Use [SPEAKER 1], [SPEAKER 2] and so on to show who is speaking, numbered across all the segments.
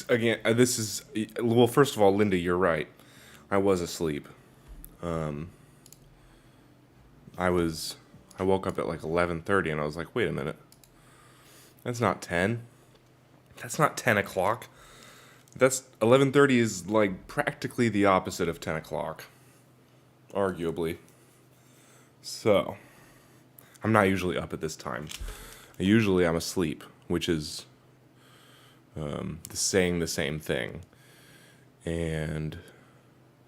[SPEAKER 1] again, this is, well, first of all, Linda, you're right. I was asleep. Um, I was, I woke up at like 11:30 and I was like, wait a minute. That's not 10. That's not 10 o'clock. That's 11:30 is like practically the opposite of 10 o'clock, arguably. So, I'm not usually up at this time. Usually I'm asleep, which is saying the same thing. And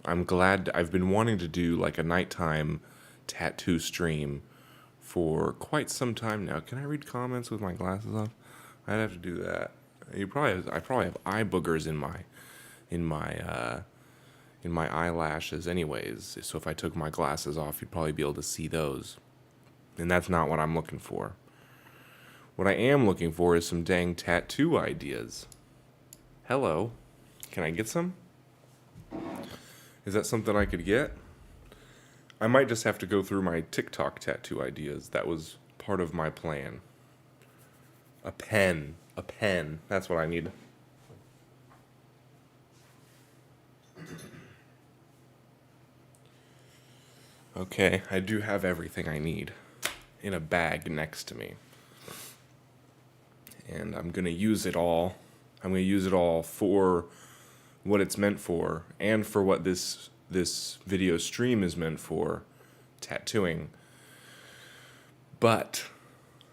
[SPEAKER 1] I'm glad I've been wanting to do like a nighttime tattoo stream for quite some time now. Can I read comments with my glasses off? I'd have to do that. I probably have eye boogers in my uh, in my eyelashes anyways. So if I took my glasses off, you'd probably be able to see those. And that's not what I'm looking for. What I am looking for is some dang tattoo ideas. Hello. Can I get some? Is that something I could get? I might just have to go through my TikTok tattoo ideas. That was part of my plan. A pen. A pen. That's what I need. Okay, I do have everything I need in a bag next to me. And I'm going to use it all. I'm going to use it all for what it's meant for and for what this video stream is meant for, tattooing. But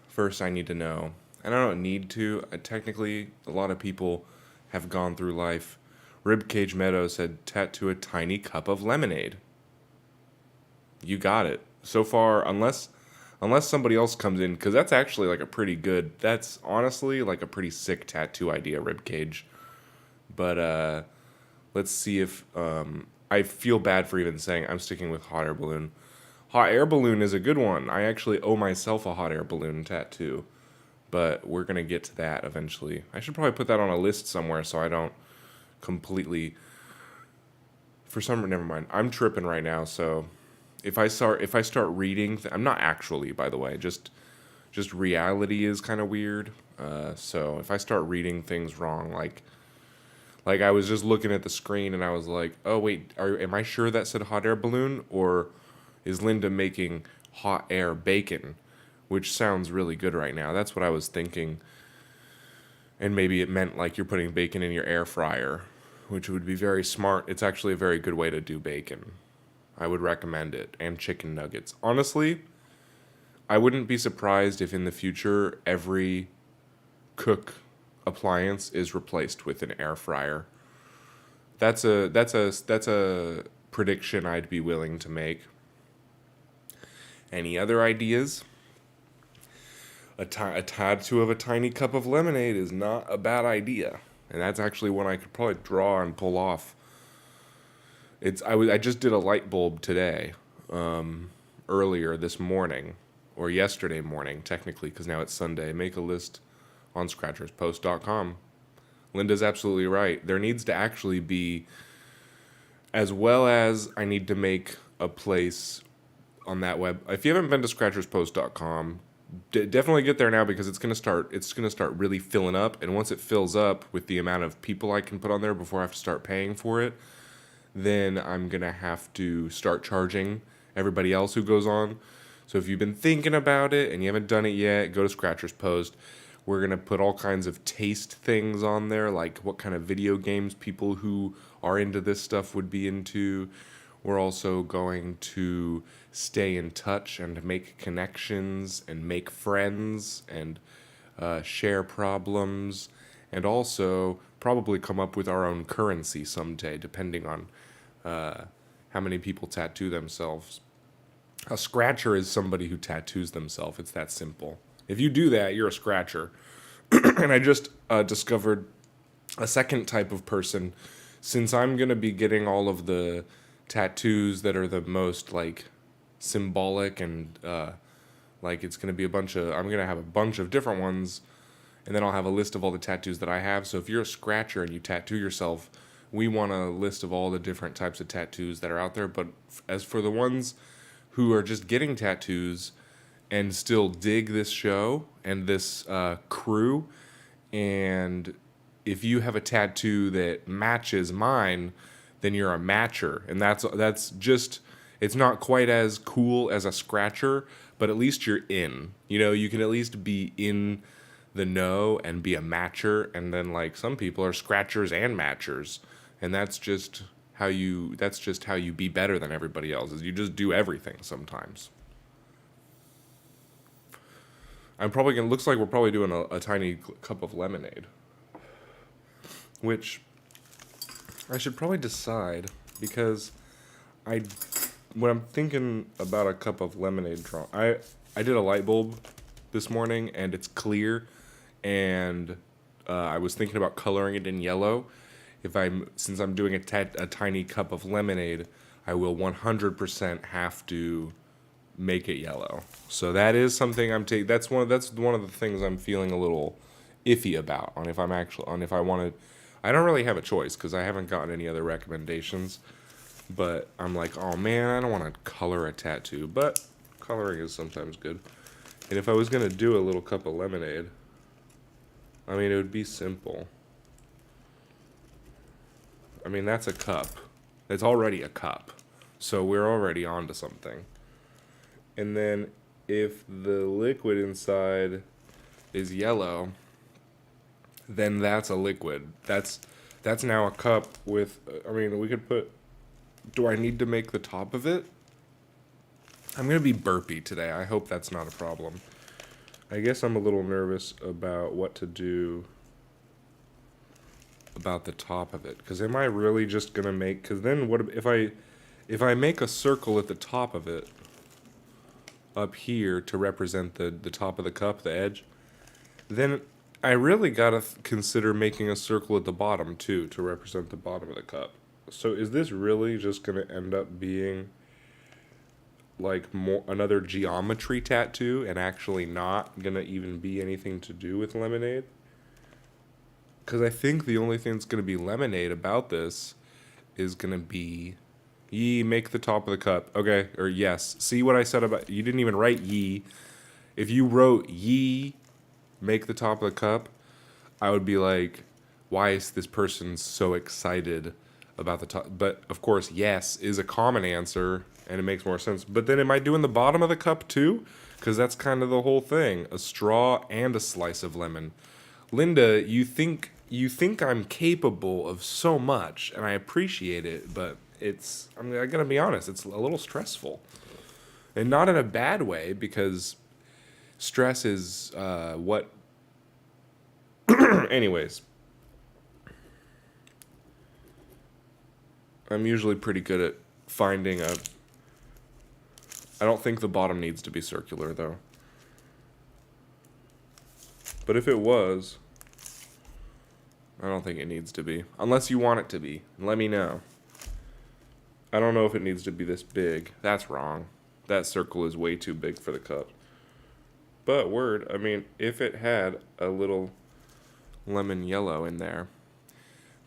[SPEAKER 1] first I need to know, and I don't need to, technically a lot of people have gone through life. Ribcage Meadow said tattoo a tiny cup of lemonade. You got it. So far, unless somebody else comes in, because that's actually like a pretty good, that's honestly like a pretty sick tattoo idea, Ribcage. But let's see if I feel bad for even saying I'm sticking with hot air balloon. Hot air balloon is a good one. I actually owe myself a hot air balloon tattoo, but we're gonna get to that eventually. I should probably put that on a list somewhere so I don't completely. Never mind. I'm tripping right now, so if I start reading, I'm not actually, by the way. Just reality is kind of weird. So if I start reading things wrong, like I was just looking at the screen and I was like, oh wait, am I sure that said hot air balloon, or is Linda making hot air bacon, which sounds really good right now. That's what I was thinking. And maybe it meant like you're putting bacon in your air fryer, which would be very smart. It's actually a very good way to do bacon. I would recommend it. And chicken nuggets. Honestly, I wouldn't be surprised if in the future every cook appliance is replaced with an air fryer. That's a prediction I'd be willing to make. Any other ideas? A tattoo of a tiny cup of lemonade is not a bad idea. And that's actually one I could probably draw and pull off. I just did a light bulb today, earlier this morning, or yesterday morning, technically, because now it's Sunday. Make a list on scratcherspost.com. Linda's absolutely right. There needs to actually be, as well as I need to make a place on that web. If you haven't been to scratcherspost.com, definitely get there now, because it's gonna start really filling up. And once it fills up with the amount of people I can put on there before I have to start paying for it, then I'm going to have to start charging everybody else who goes on. So if you've been thinking about it and you haven't done it yet, go to Scratcher's Post. We're going to put all kinds of taste things on there, like what kind of video games people who are into this stuff would be into. We're also going to stay in touch and make connections and make friends and share problems, and also probably come up with our own currency someday, depending on how many people tattoo themselves. A scratcher is somebody who tattoos themselves. It's that simple. If you do that, you're a scratcher. And I just discovered a second type of person. Since I'm going to be getting all of the tattoos that are the most, like, symbolic and, like, it's going to be I'm going to have a bunch of different ones, and then I'll have a list of all the tattoos that I have. So if you're a scratcher and you tattoo yourself, we want a list of all the different types of tattoos that are out there. But as for the ones who are just getting tattoos and still dig this show and this crew and if you have a tattoo that matches mine, then you're a matcher, and that's just, it's not quite as cool as a scratcher, but at least you're in. You know, you can at least be in the know and be a matcher, and then like some people are scratchers and matchers, and that's just how you be better than everybody else. Is you just do everything sometimes. I'm probably gonna, looks like we're probably doing a tiny cup of lemonade, which I should probably decide, because I when I'm thinking about a cup of lemonade draw, I did a light bulb this morning and it's clear, and I was thinking about coloring it in yellow. If I'm Since I'm doing a tiny cup of lemonade, I will 100% have to make it yellow. So that is something I'm taking. That's one of the things I'm feeling a little iffy about, on if I'm actually on if I wanted. I don't really have a choice because I haven't gotten any other recommendations. But I'm like, oh man, I don't want to color a tattoo. But coloring is sometimes good. And if I was gonna do a little cup of lemonade, I mean, it would be simple. I mean, that's a cup. It's already a cup. So we're already on to something. And then if the liquid inside is yellow, then that's a liquid. That's now a cup with, I mean, we could put, do I need to make the top of it? I'm going to be burpy today. I hope that's not a problem. I guess I'm a little nervous about what to do about the top of it. Because am I really just going to make, because then what if I make a circle at the top of it, up here to represent the top of the cup, the edge, then I really gotta consider making a circle at the bottom too to represent the bottom of the cup. So is this really just gonna end up being like more another geometry tattoo and actually not gonna even be anything to do with lemonade? Because I think the only thing that's gonna be lemonade about this is gonna be ye make the top of the cup. Okay, or yes. See what I said about, you didn't even write ye. If you wrote ye make the top of the cup, I would be like, why is this person so excited about the top? But of course, yes is a common answer and it makes more sense. But then am I doing the bottom of the cup too? Because that's kind of the whole thing. A straw and a slice of lemon. Linda, you think I'm capable of so much, and I appreciate it, but I gotta be honest, it's a little stressful. And not in a bad way, because stress is what. Anyways, I'm usually pretty good at finding a. I don't think the bottom needs to be circular, though. But if it was, I don't think it needs to be. Unless you want it to be. Let me know. I don't know if it needs to be this big. That's wrong. That circle is way too big for the cup. But word, I mean, if it had a little lemon yellow in there.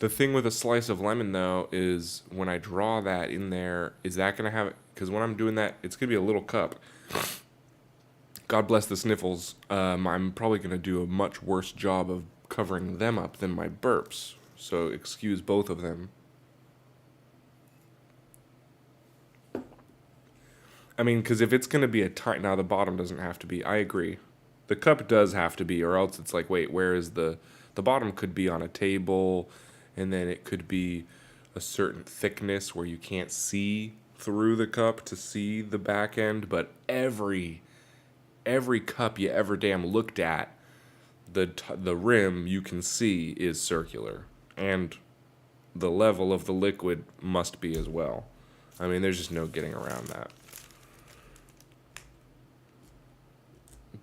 [SPEAKER 1] The thing with a slice of lemon, though, is when I draw that in there, is that going to have... Because when I'm doing that, it's going to be a little cup. God bless the sniffles. I'm probably going to do a much worse job of covering them up than my burps. So excuse both of them. I mean, because if it's going to be a tiny... Now, the bottom doesn't have to be. I agree. The cup does have to be, or else it's like, wait, where is the... The bottom could be on a table, and then it could be a certain thickness where you can't see through the cup to see the back end, but every cup you ever damn looked at, the rim you can see is circular, and the level of the liquid must be as well. I mean, there's just no getting around that.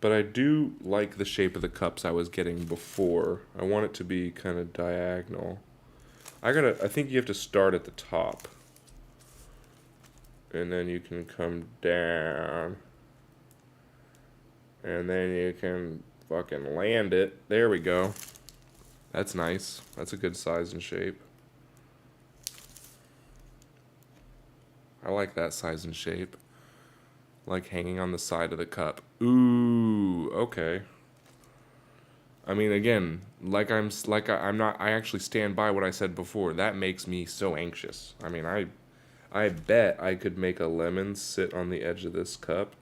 [SPEAKER 1] But I do like the shape of the cups I was getting before. I want it to be kind of diagonal. I think you have to start at the top. And then you can come down. And then you can fucking land it. There we go. That's nice. That's a good size and shape. I like that size and shape. Like hanging on the side of the cup. Ooh, okay. I mean, again, I'm not. I actually stand by what I said before. That makes me so anxious. I mean, I bet I could make a lemon sit on the edge of this cup.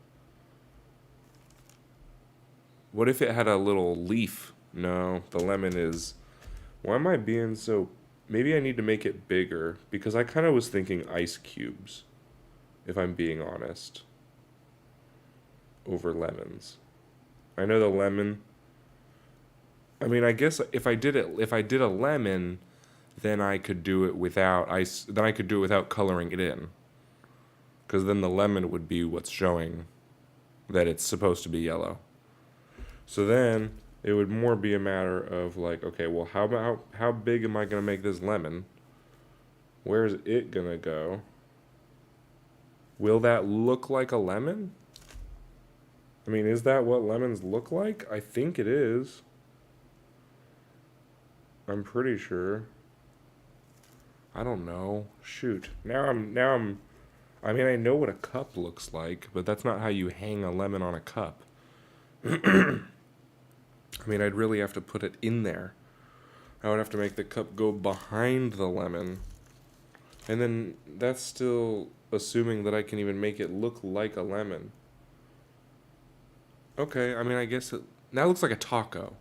[SPEAKER 1] What if it had a little leaf? No, the lemon is. Why am I being so? Maybe I need to make it bigger because I kind of was thinking ice cubes, if I'm being honest, over lemons. I know the lemon. I mean, I guess if I did a lemon, then I could do it without ice. Then I could do it without coloring it in, because then the lemon would be what's showing that it's supposed to be yellow. So then it would more be a matter of like, okay, well, how big am I gonna make this lemon? Where's it gonna go? Will that look like a lemon? I mean, is that what lemons look like? I think it is. I'm pretty sure. I don't know. Shoot. I mean, I know what a cup looks like, but that's not how you hang a lemon on a cup. I mean, I'd really have to put it in there. I would have to make the cup go behind the lemon. And then that's still assuming that I can even make it look like a lemon. Okay, I mean, I guess that looks like a taco.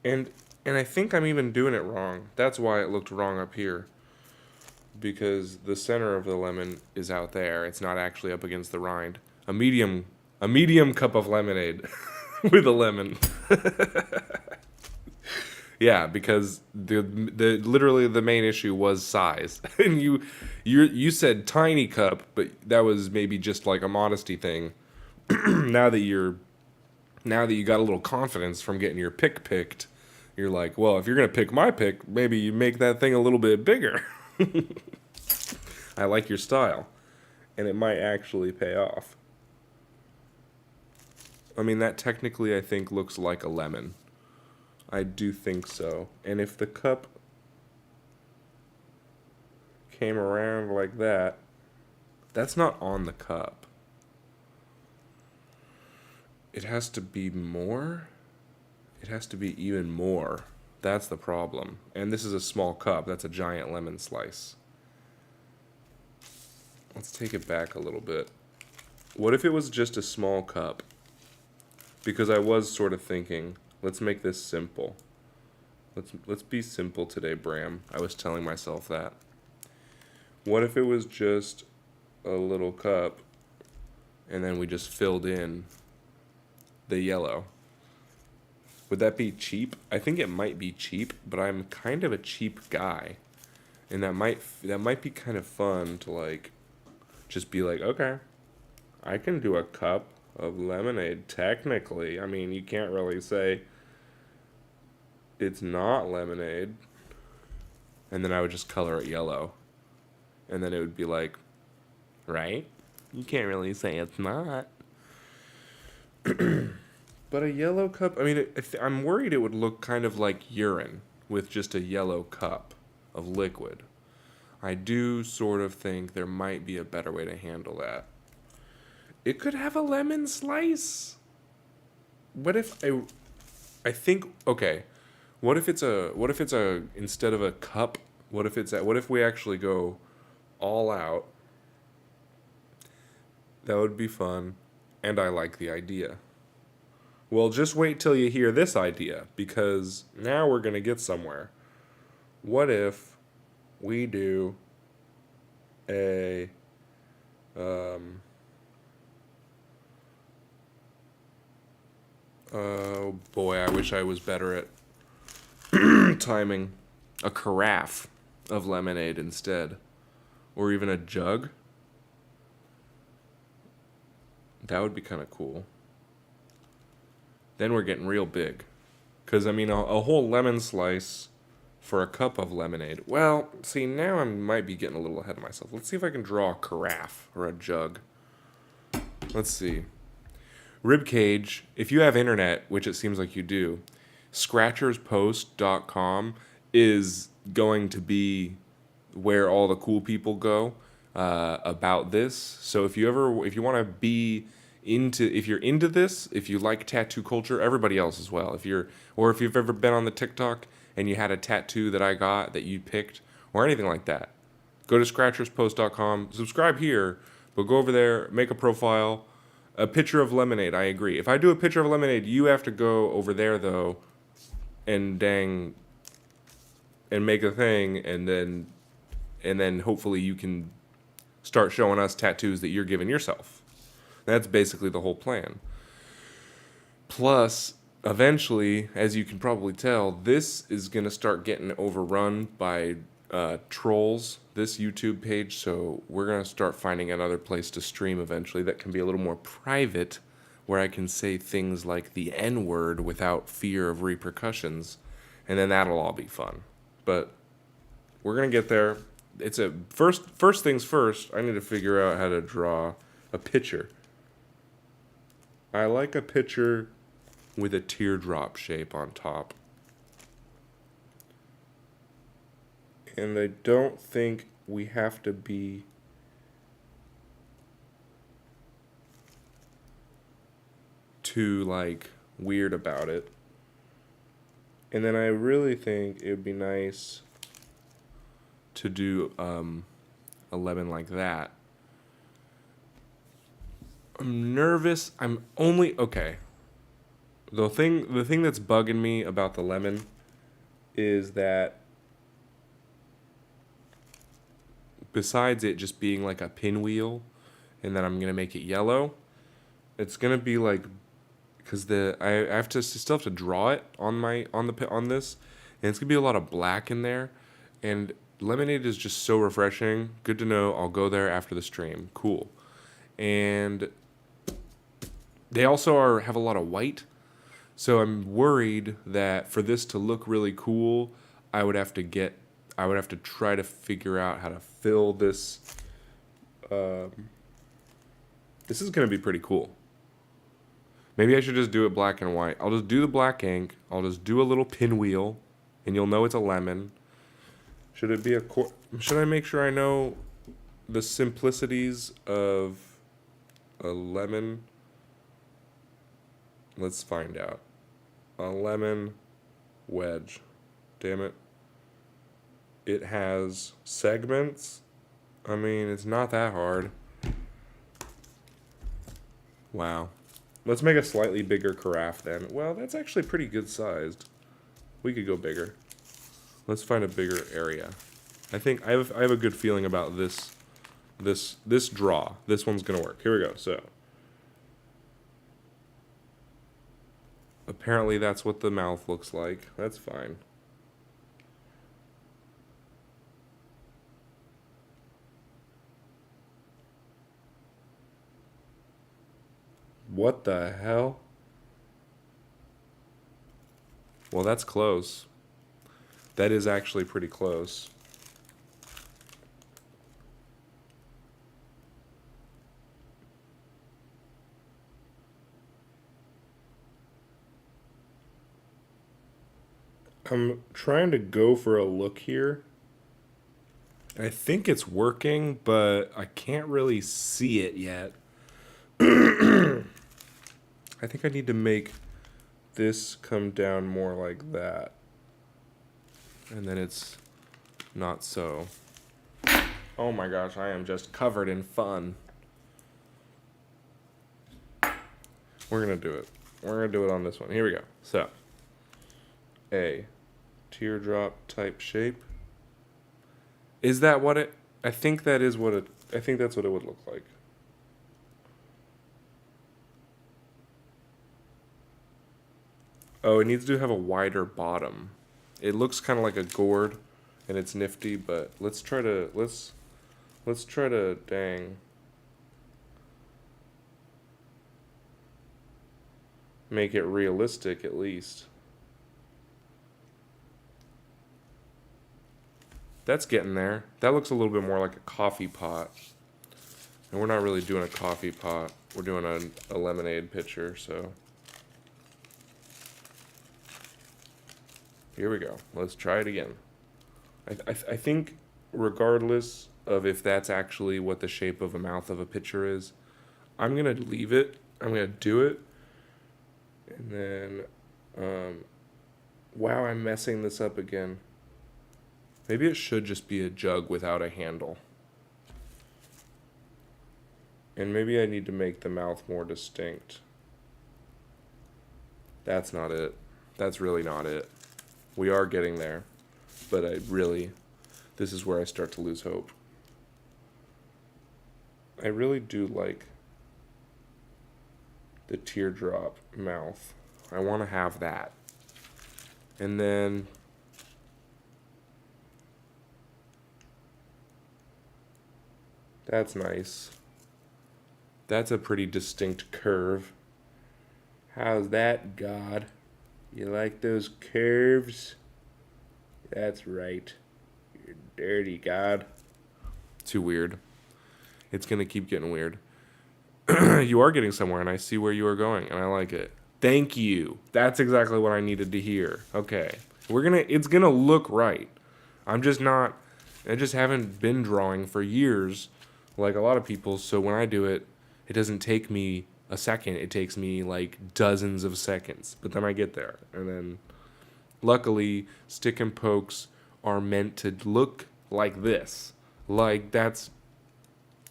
[SPEAKER 1] And I think I'm even doing it wrong. That's why it looked wrong up here. Because the center of the lemon is out there. It's not actually up against the rind. A medium cup of lemonade with a lemon. Yeah, because the literally the main issue was size. And you said tiny cup, but that was maybe just like a modesty thing. now that you're Now that you got a little confidence from getting your pick picked, you're like, well, if you're going to pick my pick, maybe you make that thing a little bit bigger. I like your style. And it might actually pay off. I mean, that technically, I think, looks like a lemon. I do think so. And if the cup came around like that, that's not on the cup. It has to be more. It has to be even more. That's the problem. And this is a small cup. That's a giant lemon slice. Let's take it back a little bit. What if it was just a small cup? Because I was sort of thinking, let's make this simple. Let's be simple today, Bram. I was telling myself that. What if it was just a little cup and then we just filled in the yellow? Would that be cheap? I think it might be cheap, but I'm kind of a cheap guy. And that might be kind of fun to like just be like, okay, I can do a cup of lemonade technically. I mean, you can't really say it's not lemonade. And then I would just color it yellow. And then it would be like, right? You can't really say it's not. But a yellow cup, I mean, I'm worried it would look kind of like urine with just a yellow cup of liquid. I do sort of think there might be a better way to handle that. It could have a lemon slice. What if I think, okay, what if it's a instead of a cup, what if we actually go all out? That would be fun, and I like the idea. Well, just wait till you hear this idea, because now we're going to get somewhere. What if we do a oh boy, I wish I was better at timing. A carafe of lemonade instead, or even a jug. That would be kind of cool. Then we're getting real big. Because, I mean, a whole lemon slice for a cup of lemonade. Well, see, now I might be getting a little ahead of myself. Let's see if I can draw a carafe or a jug. Let's see. Ribcage, if you have internet, which it seems like you do, scratcherspost.com is going to be where all the cool people go about this. So if you want to be if you're into this, if you like tattoo culture, everybody else as well. If you've ever been on the TikTok and you had a tattoo that I got that you picked or anything like that, go to scratcherspost.com, subscribe here, but go over there, make a profile, a picture of lemonade. I agree. If I do a picture of lemonade, you have to go over there though, and make a thing, and then hopefully you can start showing us tattoos that you're giving yourself. That's basically the whole plan. Plus, eventually, as you can probably tell, this is going to start getting overrun by trolls, this YouTube page, so we're going to start finding another place to stream eventually that can be a little more private, where I can say things like the N-word without fear of repercussions, and then that'll all be fun. But we're going to get there. It's a first things first, I need to figure out how to draw a picture. I like a picture with a teardrop shape on top. And I don't think we have to be too, like, weird about it. And then I really think it would be nice to do a lemon like that. I'm nervous. Okay. The thing that's bugging me about the lemon is that besides it just being like a pinwheel, and then I'm gonna make it yellow, it's gonna be like, because I still have to draw it on this, and it's gonna be a lot of black in there, and lemonade is just so refreshing. Good to know. I'll go there after the stream. Cool. And they also have a lot of white, so I'm worried that for this to look really cool, I would have to try to figure out how to fill this. This is going to be pretty cool. Maybe I should just do it black and white. I'll just do the black ink. I'll just do a little pinwheel, and you'll know it's a lemon. Should it be should I make sure I know the simplicities of a lemon? Let's find out. A lemon wedge. Damn it. It has segments. I mean, it's not that hard. Wow. Let's make a slightly bigger carafe then. Well, that's actually pretty good sized. We could go bigger. Let's find a bigger area. I think I have a good feeling about this draw. This one's gonna work. Here we go. So apparently that's what the mouth looks like. That's fine. What the hell? Well, that's close. That is actually pretty close. I'm trying to go for a look here. I think it's working, but I can't really see it yet. I think I need to make this come down more like that. And then it's not so. Oh my gosh, I am just covered in fun. We're gonna do it. We're gonna do it on this one. Here we go. So, a teardrop type shape. Is that what it? I think that is what it. I think that's what it would look like. Oh, it needs to have a wider bottom. It looks kind of like a gourd, and it's nifty. But let's try to dang. Make it realistic at least. That's getting there. That looks a little bit more like a coffee pot. And we're not really doing a coffee pot. We're doing a lemonade pitcher, so. Here we go. Let's try it again. I think regardless of if that's actually what the shape of a mouth of a pitcher is, I'm going to leave it I'm going to do it. And then, wow, I'm messing this up again. Maybe it should just be a jug without a handle. And maybe I need to make the mouth more distinct. That's not it. That's really not it. We are getting there. But this is where I start to lose hope. I really do like the teardrop mouth. I want to have that. And then that's nice. That's a pretty distinct curve. How's that, God? You like those curves? That's right. You're dirty, God. Too weird. It's going to keep getting weird. You are getting somewhere, and I see where you are going, and I like it. Thank you. That's exactly what I needed to hear. Okay. It's going to look right. I just haven't been drawing for years like a lot of people, so when I do it, it doesn't take me a second. It takes me like dozens of seconds, but then I get there. And then luckily, stick and pokes are meant to look like this. Like that's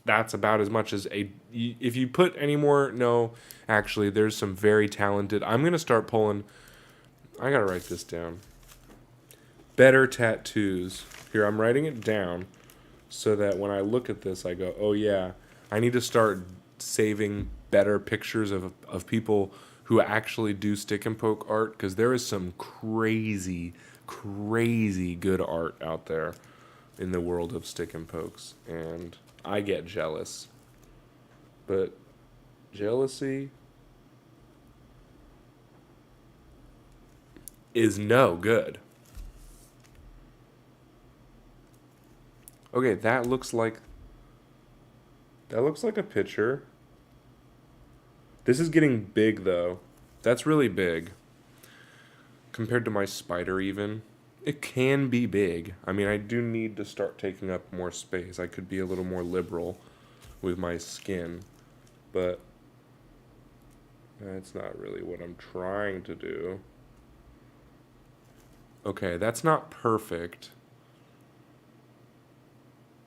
[SPEAKER 1] about as much as if you put any more, no, actually there's some very talented. I'm going to start pulling. I got to write this down. Better tattoos. Here, I'm writing it down so that when I look at this, I go, oh yeah, I need to start saving better pictures of people who actually do stick and poke art, because there is some crazy good art out there in the world of stick and pokes, and I get jealous. But jealousy is no good. Okay, that looks like a picture. This is getting big, though. That's really big. Compared to my spider, even. It can be big. I mean, I do need to start taking up more space. I could be a little more liberal with my skin. But that's not really what I'm trying to do. Okay, that's not perfect.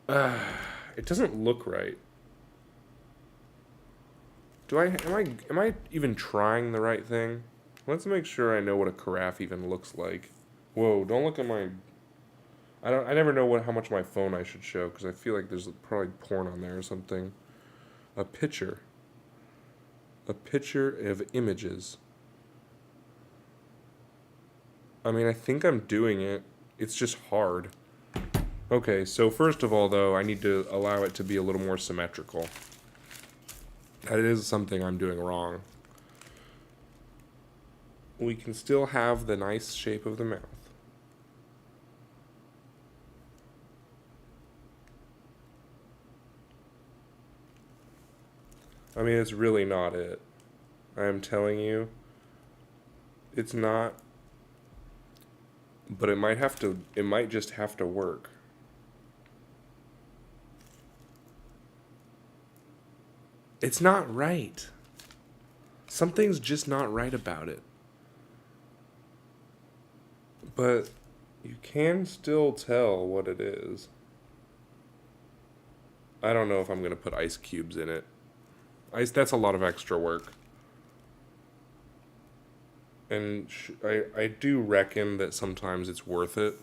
[SPEAKER 1] It doesn't look right. Am I even trying the right thing? Let's make sure I know what a carafe even looks like. Whoa, don't look at my... I never know how much my phone I should show, because I feel like there's probably porn on there or something. A picture of images. I mean, I think I'm doing it. It's just hard. Okay, so first of all, though, I need to allow it to be a little more symmetrical. That is something I'm doing wrong. We can still have the nice shape of the mouth. I mean, it's really not it. I am telling you, it's not. But it might just have to work. It's not right. Something's just not right about it. But you can still tell what it is. I don't know if I'm going to put ice cubes in it. That's a lot of extra work. And I do reckon that sometimes it's worth it.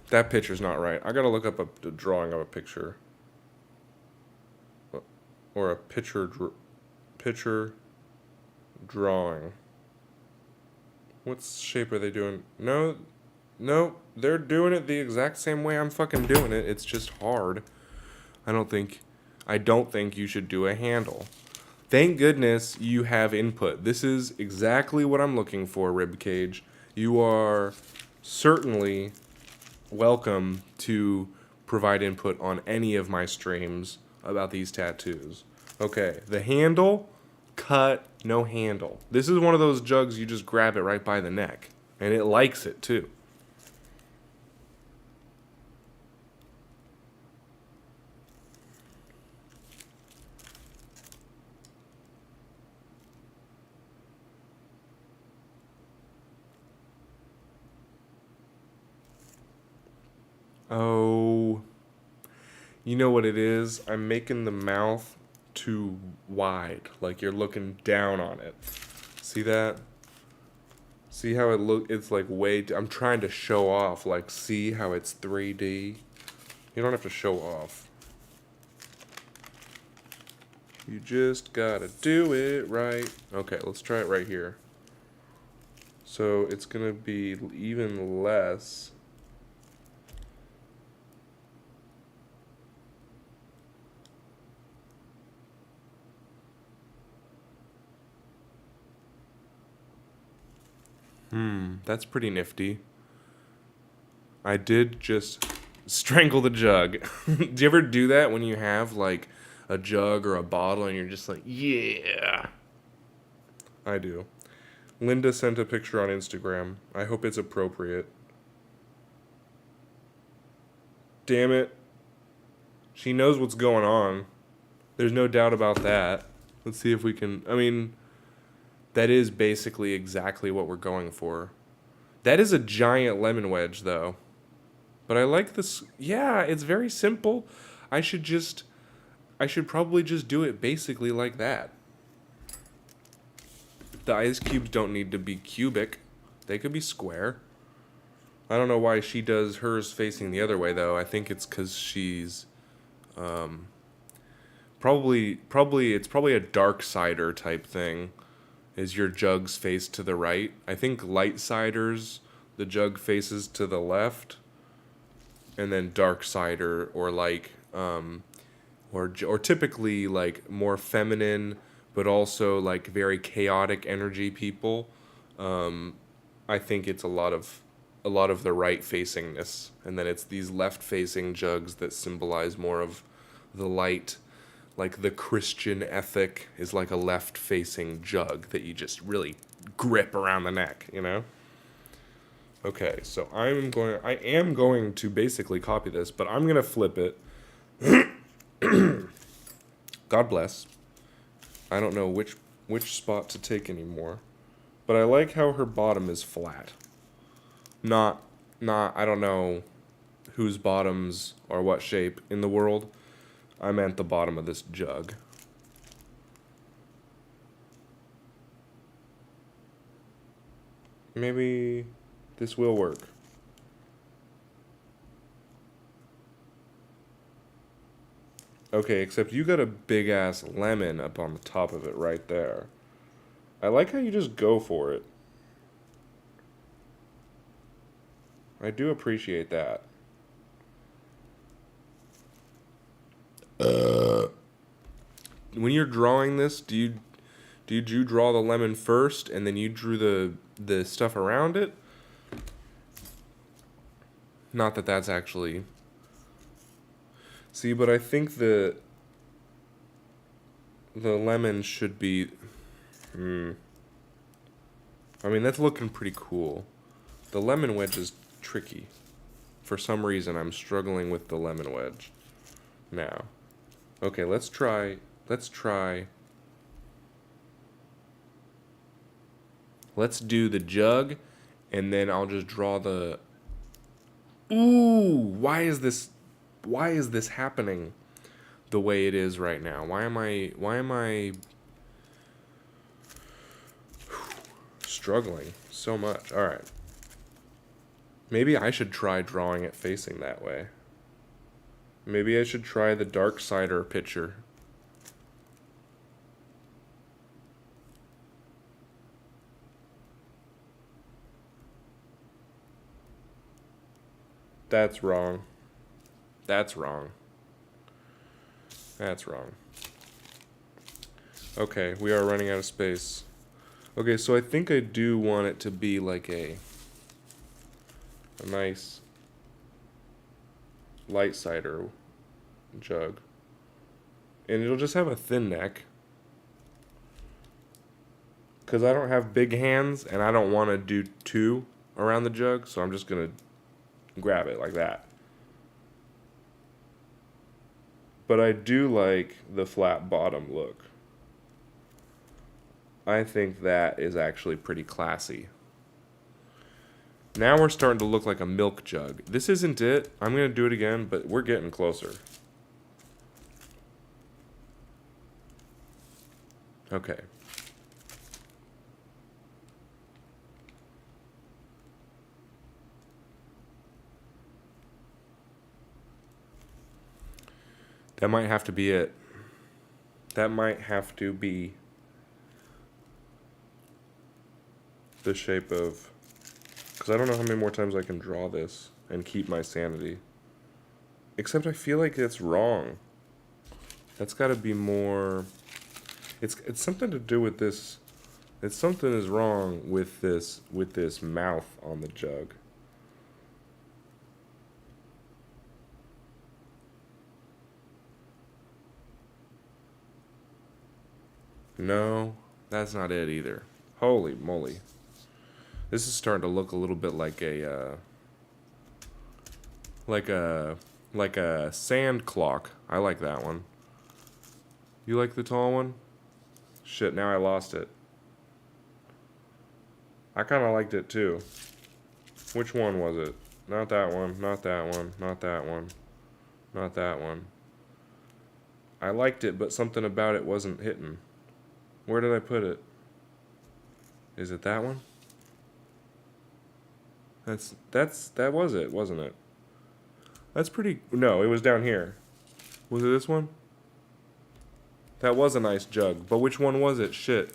[SPEAKER 1] That picture's not right. I gotta look up a drawing of a picture. Or a picture drawing. What shape are they doing? No, they're doing it the exact same way I'm fucking doing it. It's just hard. I don't think you should do a handle. Thank goodness you have input. This is exactly what I'm looking for, Ribcage. You are certainly welcome to provide input on any of my streams about these tattoos. Okay, the handle, cut, no handle. This is one of those jugs you just grab it right by the neck. And it likes it, too. Oh, you know what it is? I'm making the mouth too wide. Like you're looking down on it. See that? See how it look? It's like I'm trying to show off. Like, see how it's 3D? You don't have to show off. You just gotta do it right. Okay, let's try it right here. So it's gonna be even less. That's pretty nifty. I did just strangle the jug. Do you ever do that when you have like a jug or a bottle and you're just like, yeah? I do. Linda sent a picture on Instagram. I hope it's appropriate. Damn it. She knows what's going on. There's no doubt about that. Let's see if we can. I mean, that is basically exactly what we're going for. That is a giant lemon wedge, though. But I like this. Yeah, it's very simple. I should just. I should probably just do it basically like that. The ice cubes don't need to be cubic, they could be square. I don't know why she does hers facing the other way, though. I think it's because she's. Probably a dark cider type thing. Is your jugs face to the right? I think light ciders, the jug faces to the left, and then dark cider or typically like more feminine, but also like very chaotic energy people. I think it's a lot of the right facingness, and then it's these left facing jugs that symbolize more of the light. Like the Christian ethic is like a left facing jug that you just really grip around the neck, you know? Okay, so I am going to basically copy this, but I'm going to flip it. God bless. I don't know which spot to take anymore. But I like how her bottom is flat. Not I don't know whose bottoms are what shape in the world. I meant the bottom of this jug. Maybe this will work. Okay, except you got a big ass lemon up on the top of it right there. I like how you just go for it. I do appreciate that. When you're drawing this, did you draw the lemon first and then you drew the stuff around it? Not that that's actually. See, but I think the lemon should be. I mean, that's looking pretty cool. The lemon wedge is tricky. For some reason, I'm struggling with the lemon wedge now. Okay, let's try. Let's do the jug, and then I'll just draw the. Ooh, why is this happening the way it is right now? Why am I struggling so much? All right. Maybe I should try drawing it facing that way. Maybe I should try the dark cider picture. That's wrong. That's wrong. That's wrong. Okay, we are running out of space. Okay, so I think I do want it to be like a nice light cider jug. And it'll just have a thin neck. Because I don't have big hands and I don't want to do two around the jug, so I'm just going to grab it like that. But I do like the flat bottom look. I think that is actually pretty classy. Now we're starting to look like a milk jug. This isn't it. I'm going to do it again, but we're getting closer. Okay. That might have to be it. That might have to be the shape of... Because I don't know how many more times I can draw this and keep my sanity. Except I feel like it's wrong. That's got to be more... It's something to do with this... It's something is wrong with this mouth on the jug. No, that's not it either. Holy moly. This is starting to look a little bit like a sand clock. I like that one. You like the tall one? Shit, now I lost it. I kind of liked it too. Which one was it? Not that one, not that one, not that one, not that one. I liked it, but something about it wasn't hitting. Where did I put it? Is it that one? That was it, wasn't it? That's pretty... No, it was down here. Was it this one? That was a nice jug, but which one was it? Shit.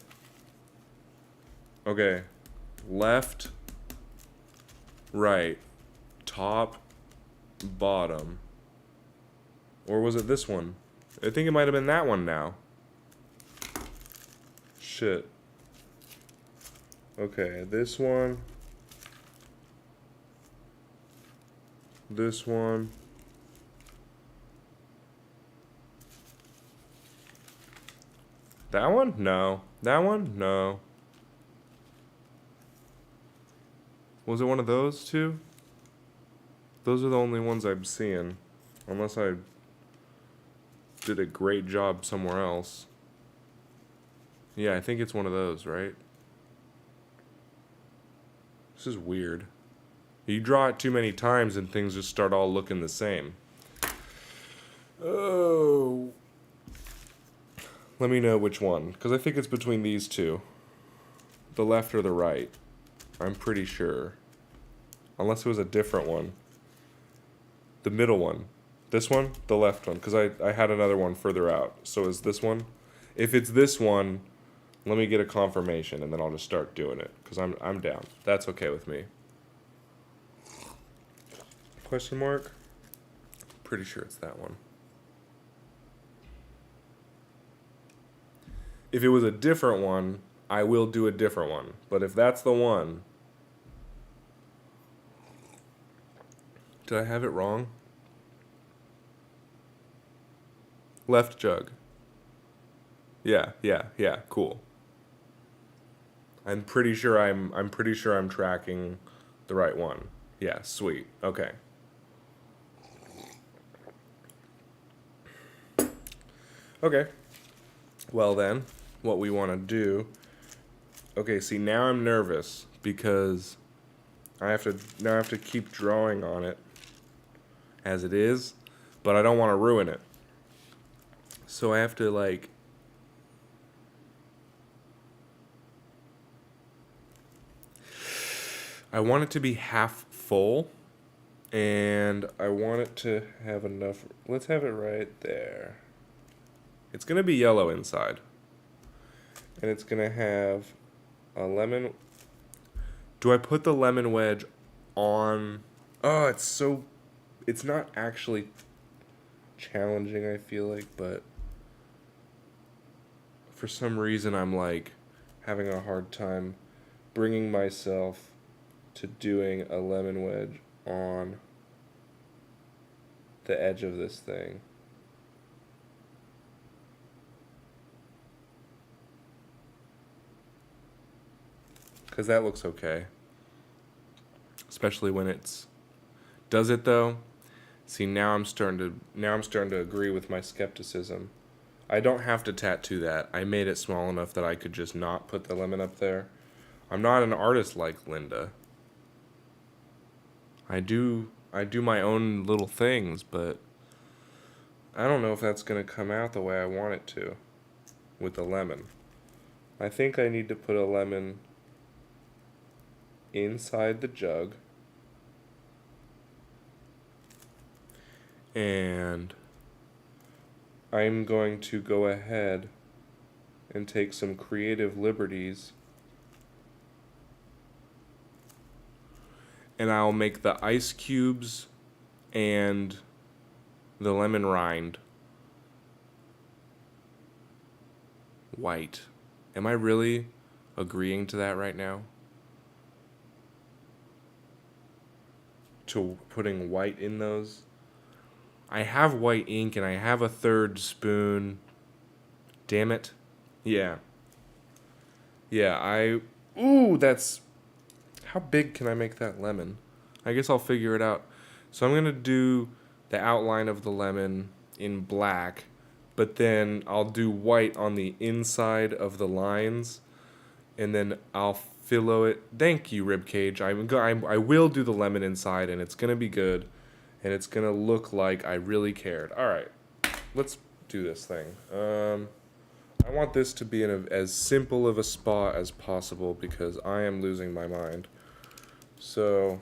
[SPEAKER 1] Okay. Left, right, top, bottom. Or was it this one? I think it might have been that one now. Shit. Okay, this one. This one. That one? No. That one? No. Was it one of those two? Those are the only ones I'm seeing. Unless I did a great job somewhere else. Yeah, I think it's one of those, right? This is weird. You draw it too many times and things just start all looking the same. Oh. Let me know which one, because I think it's between these two. The left or the right. I'm pretty sure. Unless it was a different one. The middle one. This one? The left one, because I had another one further out. So is this one? If it's this one, let me get a confirmation, and then I'll just start doing it, because I'm down. That's okay with me. Question mark? Pretty sure it's that one. If it was a different one, I will do a different one. But if that's the one... Did I have it wrong? Left jug. Yeah, cool. I'm pretty sure I'm tracking the right one. Yeah, sweet. Okay. Okay. Well then, what we want to do... Okay, see, now I'm nervous because I have to keep drawing on it as it is, but I don't want to ruin it. So I have to, like... I want it to be half full, and I want it to have enough... Let's have it right there. It's going to be yellow inside. And it's going to have a lemon... Do I put the lemon wedge on... Oh, it's so... It's not actually challenging, I feel like, but... For some reason, I'm, like, having a hard time bringing myself to doing a lemon wedge on the edge of this thing. Because that looks okay. Especially when it's... Does it, though? See, now I'm starting to agree with my skepticism. I don't have to tattoo that. I made it small enough that I could just not put the lemon up there. I'm not an artist like Linda. I do my own little things, but I don't know if that's going to come out the way I want it to with the lemon. I think I need to put a lemon inside the jug. And I'm going to go ahead and take some creative liberties. And I'll make the ice cubes and the lemon rind white. Am I really agreeing to that right now? To putting white in those? I have white ink and I have a third spoon. Damn it. Yeah. Yeah, ooh, that's... How big can I make that lemon? I guess I'll figure it out. So I'm going to do the outline of the lemon in black, but then I'll do white on the inside of the lines, and then I'll fillet it. Thank you, Ribcage. I will do the lemon inside, and it's going to be good, and it's going to look like I really cared. All right, let's do this thing. I want this to be in as simple of a spot as possible because I am losing my mind. So,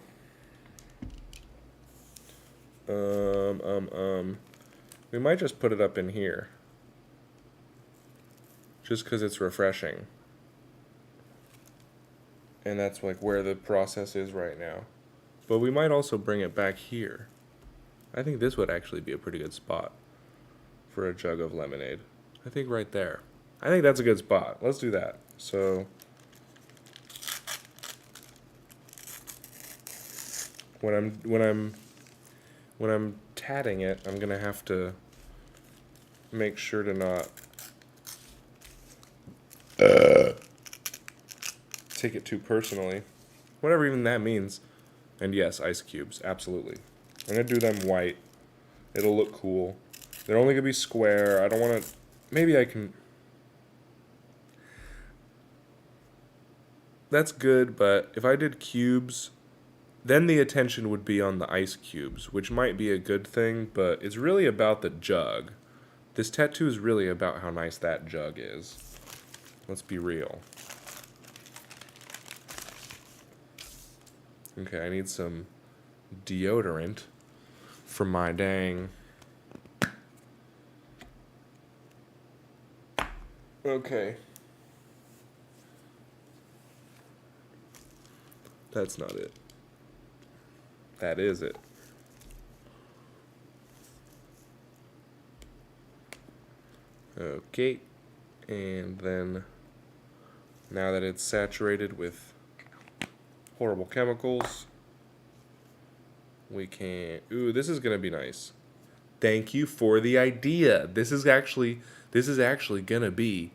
[SPEAKER 1] we might just put it up in here. Just because it's refreshing. And that's like where the process is right now. But we might also bring it back here. I think this would actually be a pretty good spot for a jug of lemonade. I think right there. I think that's a good spot. Let's do that. So, when I'm tatting it, I'm gonna have to make sure to not take it too personally, whatever even that means. And yes, ice cubes, absolutely. I'm gonna do them white. It'll look cool. They're only gonna be square. I don't want to. Maybe I can. That's good, but if I did cubes, then the attention would be on the ice cubes, which might be a good thing, but it's really about the jug. This tattoo is really about how nice that jug is. Let's be real. Okay, I need some deodorant for my dang. Okay. That's not it. That is it. Okay. And then, now that it's saturated with horrible chemicals, we can... Ooh, this is going to be nice. Thank you for the idea. This is actually going to be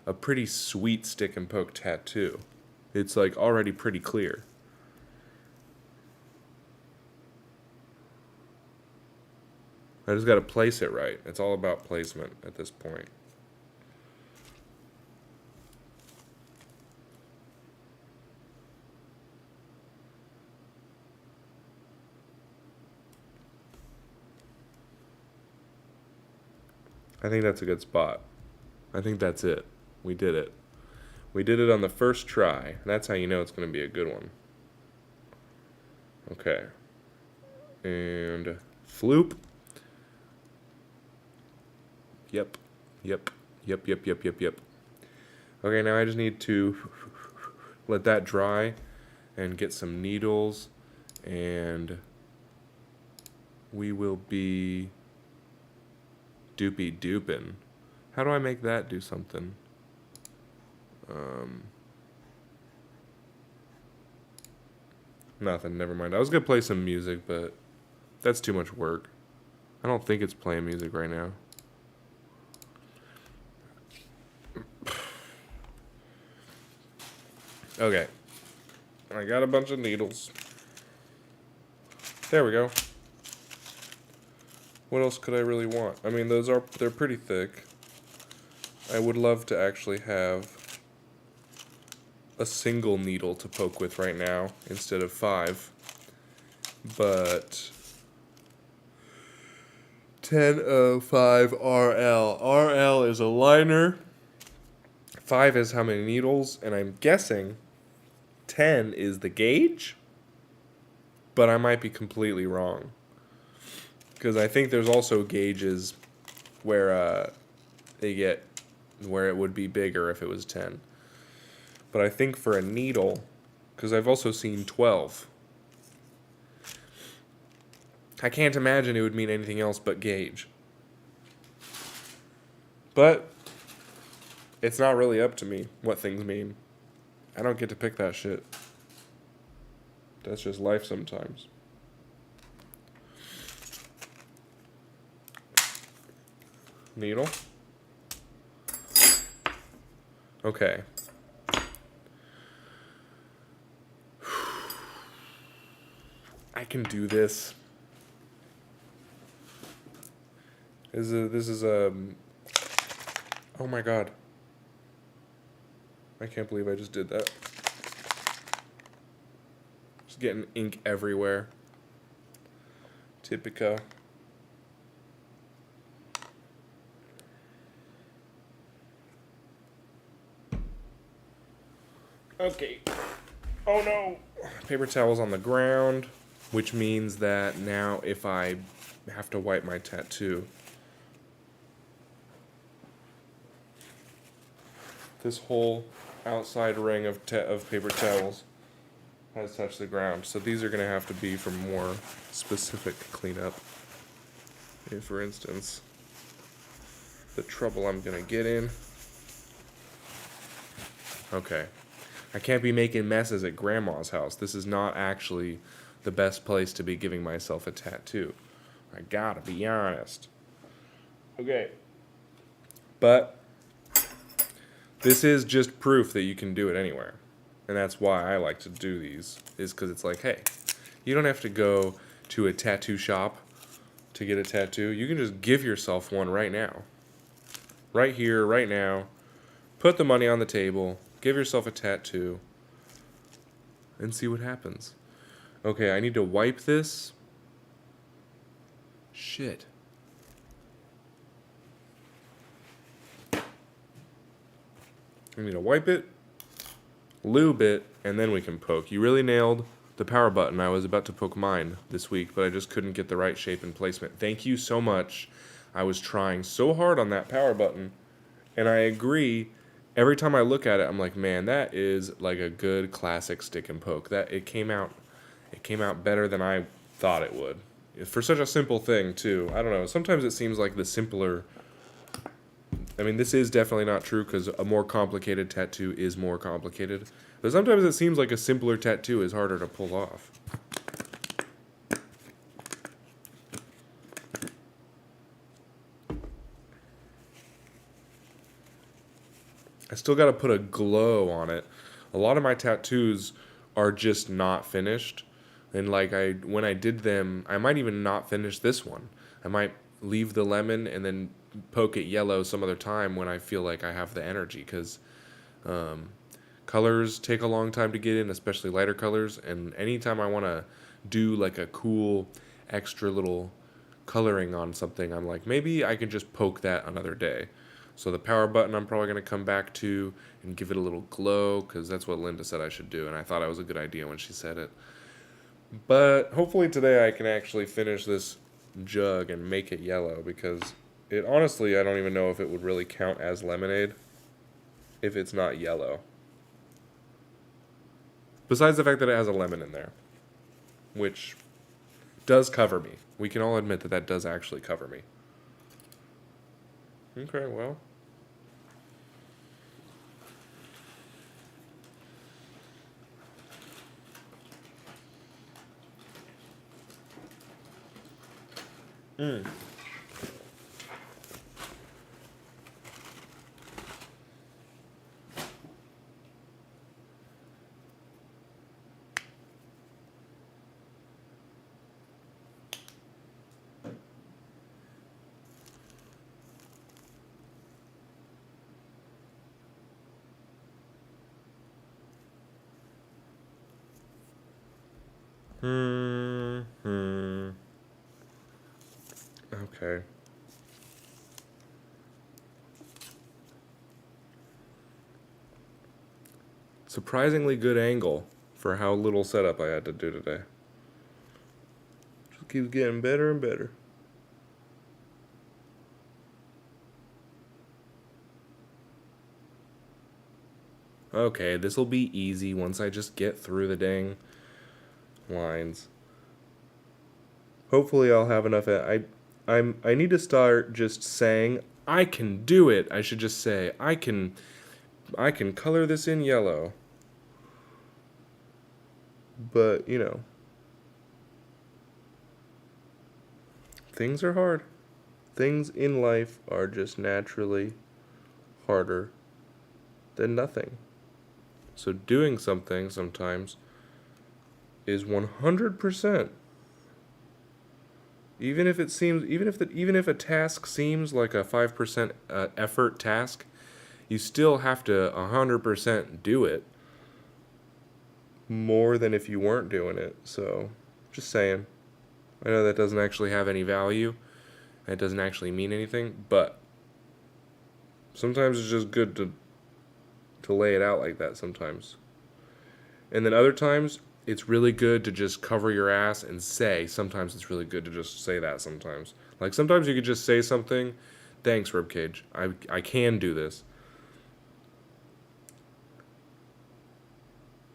[SPEAKER 1] a pretty sweet stick and poke tattoo. It's like already pretty clear. I just got to place it right. It's all about placement at this point. I think that's a good spot. I think that's it. We did it. We did it on the first try. That's how you know it's going to be a good one. Okay. And floop. Yep. Okay, now I just need to let that dry and get some needles, and we will be doopy doopin'. How do I make that do something? Nothing, never mind. I was gonna play some music, but that's too much work. I don't think it's playing music right now. Okay. I got a bunch of needles. There we go. What else could I really want? I mean, they're pretty thick. I would love to actually have a single needle to poke with right now instead of 5. but 1005 RL. RL is a liner. 5 is how many needles, and I'm guessing 10 is the gauge, but I might be completely wrong. Because I think there's also gauges where where it would be bigger if it was 10. But I think for a needle, because I've also seen 12. I can't imagine it would mean anything else but gauge. But it's not really up to me what things mean. I don't get to pick that shit. That's just life sometimes. Needle. Okay. I can do this. This is oh my god. I can't believe I just did that. Just getting ink everywhere. Typica. Okay. Oh no. Paper towel's on the ground, which means that now if I have to wipe my tattoo, this whole outside ring of paper towels has touched the ground. So these are going to have to be for more specific cleanup. For instance, the trouble I'm going to get in. Okay. I can't be making messes at grandma's house. This is not actually the best place to be giving myself a tattoo. I gotta be honest. Okay. But this is just proof that you can do it anywhere. And that's why I like to do these, is because it's like, hey, you don't have to go to a tattoo shop to get a tattoo. You can just give yourself one right now. Right here, right now. Put the money on the table. Give yourself a tattoo. And see what happens. Okay, I need to wipe this. Shit. I need to wipe it, lube it, and then we can poke. You really nailed the power button. I was about to poke mine this week, but I just couldn't get the right shape and placement. Thank you so much. I was trying so hard on that power button, and I agree. Every time I look at it, I'm like, man, that is like a good classic stick and poke. That it came out better than I thought it would. For such a simple thing, too. I don't know. Sometimes it seems like the simpler. I mean, this is definitely not true because a more complicated tattoo is more complicated. But sometimes it seems like a simpler tattoo is harder to pull off. I still got to put a glow on it. A lot of my tattoos are just not finished. And like when I did them, I might even not finish this one. I might leave the lemon and then poke it yellow some other time when I feel like I have the energy. Because colors take a long time to get in, especially lighter colors. And anytime I want to do like a cool extra little coloring on something, I'm like, maybe I can just poke that another day. So the power button I'm probably going to come back to and give it a little glow because that's what Linda said I should do. And I thought it was a good idea when she said it. But hopefully today I can actually finish this jug and make it yellow because it honestly, I don't even know if it would really count as lemonade if it's not yellow. Besides the fact that it has a lemon in there, which does cover me. We can all admit that that does actually cover me. Okay, well. Mm. okay. Surprisingly good angle for how little setup I had to do today. Just keeps getting better and better. Okay, this will be easy once I just get through the dang lines. Hopefully I'll have enough. I need to start just saying I can do it. I should just say I can color this in yellow. But, things are hard. Things in life are just naturally harder than nothing. So doing something sometimes is 100%. Even if a task seems like a 5% effort task, you still have to 100% do it. More than if you weren't doing it. So, just saying. I know that doesn't actually have any value. And it doesn't actually mean anything, but sometimes it's just good to lay it out like that sometimes. And then other times, it's really good to just cover your ass and say. Sometimes it's really good to just say that sometimes. Like sometimes you could just say something, thanks, Ribcage. I can do this.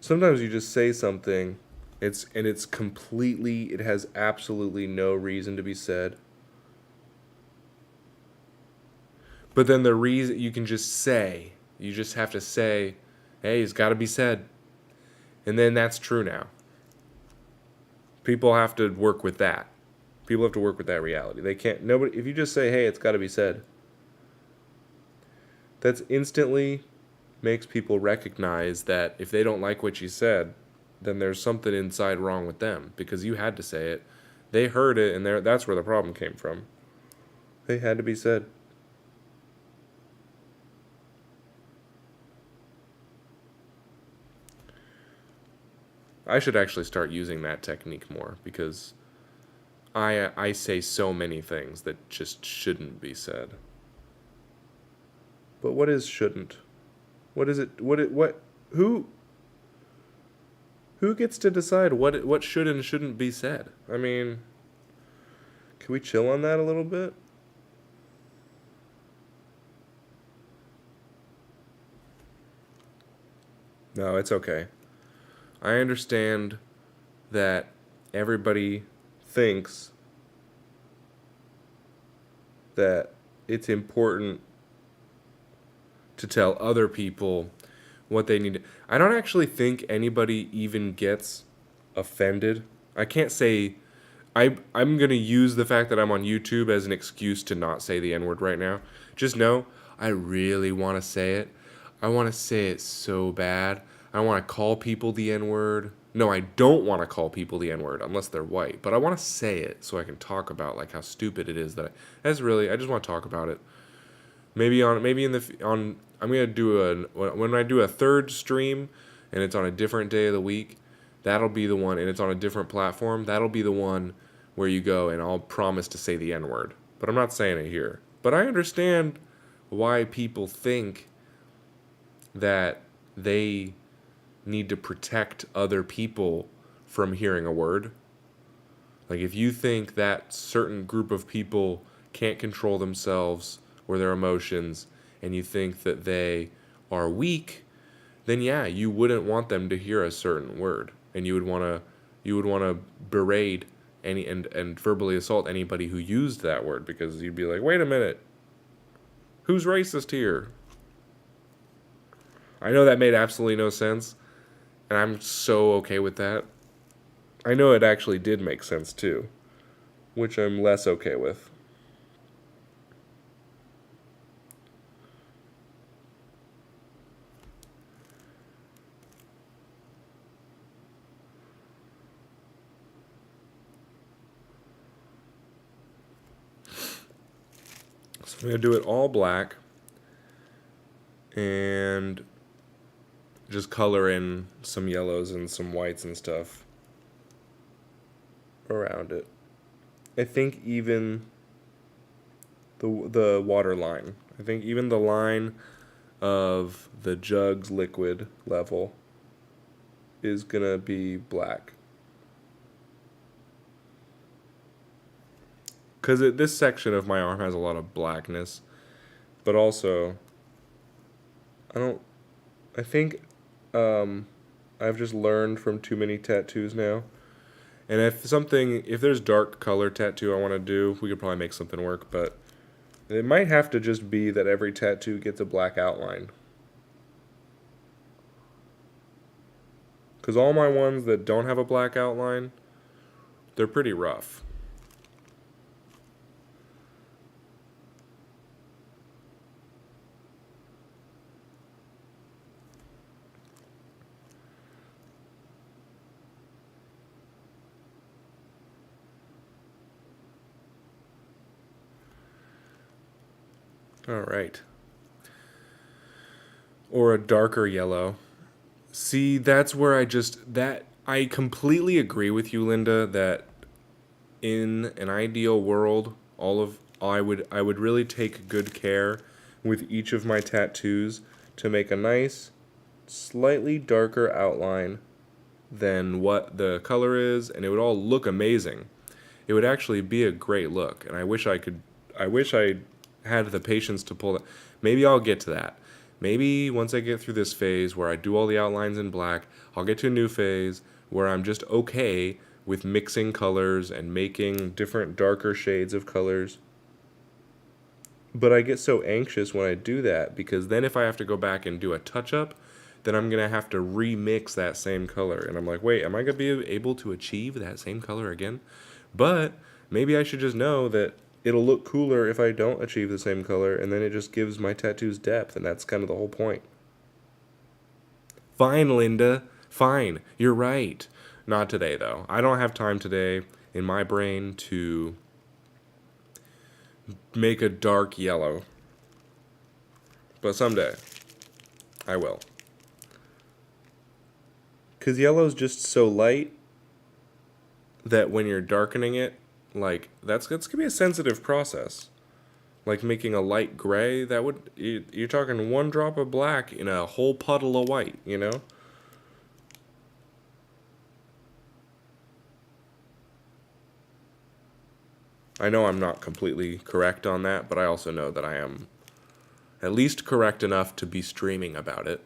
[SPEAKER 1] Sometimes you just say something, it has absolutely no reason to be said. But then the reason you can just say, you just have to say, hey, it's got to be said. And then that's true now. People have to work with that. People have to work with that reality. They can't, nobody, if you just say, hey, it's got to be said, that's instantly makes people recognize that if they don't like what you said, then there's something inside wrong with them because you had to say it. They heard it, and that's where the problem came from. They had to be said. I should actually start using that technique more because I say so many things that just shouldn't be said. But what is shouldn't? What is it? Who gets to decide what should and shouldn't be said? I mean, can we chill on that a little bit? No, it's okay. I understand that everybody thinks that it's important to tell other people what they need. I don't actually think anybody even gets offended. I can't say I'm going to use the fact that I'm on YouTube as an excuse to not say the N-word right now. Just know I really want to say it. I want to say it so bad. I want to call people the N-word. No, I don't want to call people the N-word unless they're white. But I want to say it so I can talk about like how stupid it is that I just want to talk about it. Maybe I'm gonna do when I do a third stream and it's on a different day of the week. That'll be the one, and it's on a different platform. That'll be the one where you go and I'll promise to say the N-word. But I'm not saying it here. But I understand why people think that they need to protect other people from hearing a word. Like if you think that certain group of people can't control themselves or their emotions and you think that they are weak, then yeah, you wouldn't want them to hear a certain word and you would want to berate and verbally assault anybody who used that word because you'd be like, "Wait a minute. Who's racist here?" I know that made absolutely no sense, and I'm so okay with that. I know it actually did make sense too, which I'm less okay with. So I'm going to do it all black and just color in some yellows and some whites and stuff around it. I think even the water line. I think even the line of the jug's liquid level is gonna be black. Because this section of my arm has a lot of blackness, but also, I don't. I think I've just learned from too many tattoos now. And if there's dark color tattoo I want to do, we could probably make something work. But it might have to just be that every tattoo gets a black outline. Because all my ones that don't have a black outline, they're pretty rough. All right. Or a darker yellow. See, that's where I completely agree with you, Linda, that in an ideal world, I would really take good care with each of my tattoos to make a nice, slightly darker outline than what the color is, and it would all look amazing. It would actually be a great look, and I wish I had the patience to pull that. Maybe I'll get to that. Maybe once I get through this phase where I do all the outlines in black, I'll get to a new phase where I'm just okay with mixing colors and making different darker shades of colors. But I get so anxious when I do that because then if I have to go back and do a touch up, then I'm going to have to remix that same color. And I'm like, wait, am I going to be able to achieve that same color again? But maybe I should just know that it'll look cooler if I don't achieve the same color, and then it just gives my tattoos depth, and that's kind of the whole point. Fine, Linda. Fine. You're right. Not today, though. I don't have time today in my brain to make a dark yellow. But someday, I will. Because yellow's just so light that when you're darkening it, like, that's going to be a sensitive process. Like making a light gray, you're talking one drop of black in a whole puddle of white, you know? I know I'm not completely correct on that, but I also know that I am at least correct enough to be streaming about it.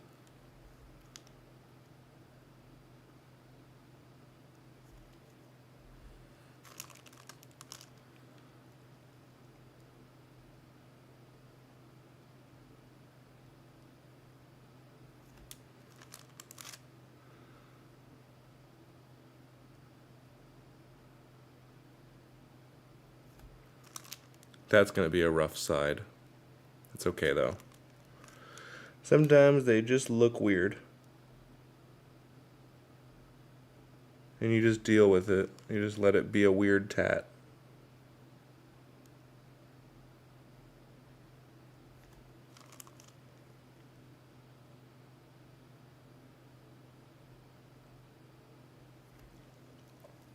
[SPEAKER 1] That's going to be a rough side. It's okay, though. Sometimes they just look weird. And you just deal with it. You just let it be a weird tat.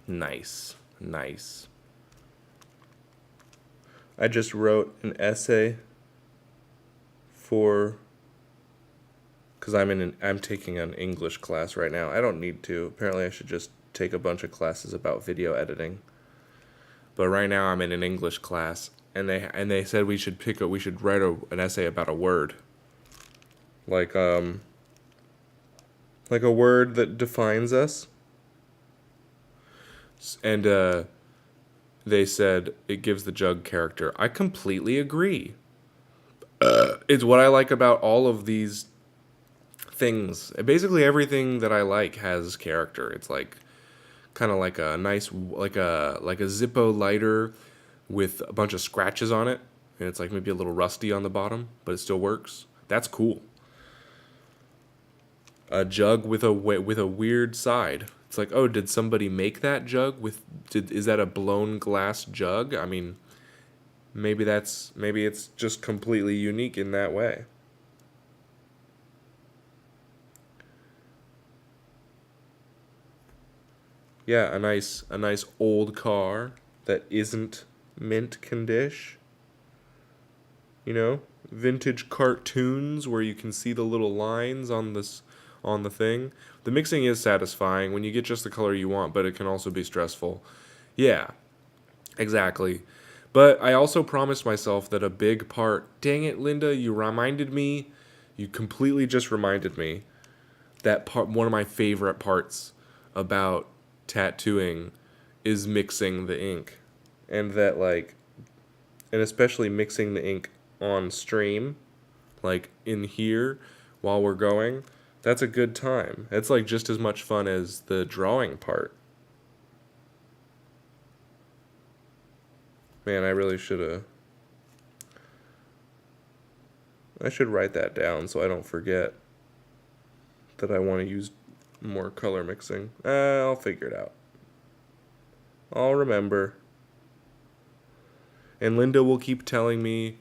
[SPEAKER 1] Nice. Nice. I just wrote an essay because I'm taking an English class right now. I don't need to. Apparently I should just take a bunch of classes about video editing. But right now I'm in an English class and they said we should write an essay about a word. Like a word that defines us. And they said it gives the jug character. I completely agree. It's what I like about all of these things. Basically everything that I like has character. It's like kind of like a nice like a Zippo lighter with a bunch of scratches on it, and it's like maybe a little rusty on the bottom, but it still works. That's cool. A jug with a weird side. It's like, oh, did somebody make that jug is that a blown glass jug? I mean, maybe it's just completely unique in that way. Yeah, a nice old car that isn't mint condition. you know, vintage cartoons where you can see the little lines on the thing. The mixing is satisfying when you get just the color you want, but it can also be stressful. Yeah, exactly. But I also promised myself that a big part. Dang it, Linda, you reminded me. You completely just reminded me that part. One of my favorite parts about tattooing is mixing the ink, and that and especially mixing the ink on stream, like in here while we're going. That's a good time. It's like just as much fun as the drawing part. Man, I really should have. I should write that down so I don't forget that I want to use more color mixing. I'll figure it out. I'll remember. And Linda will keep telling me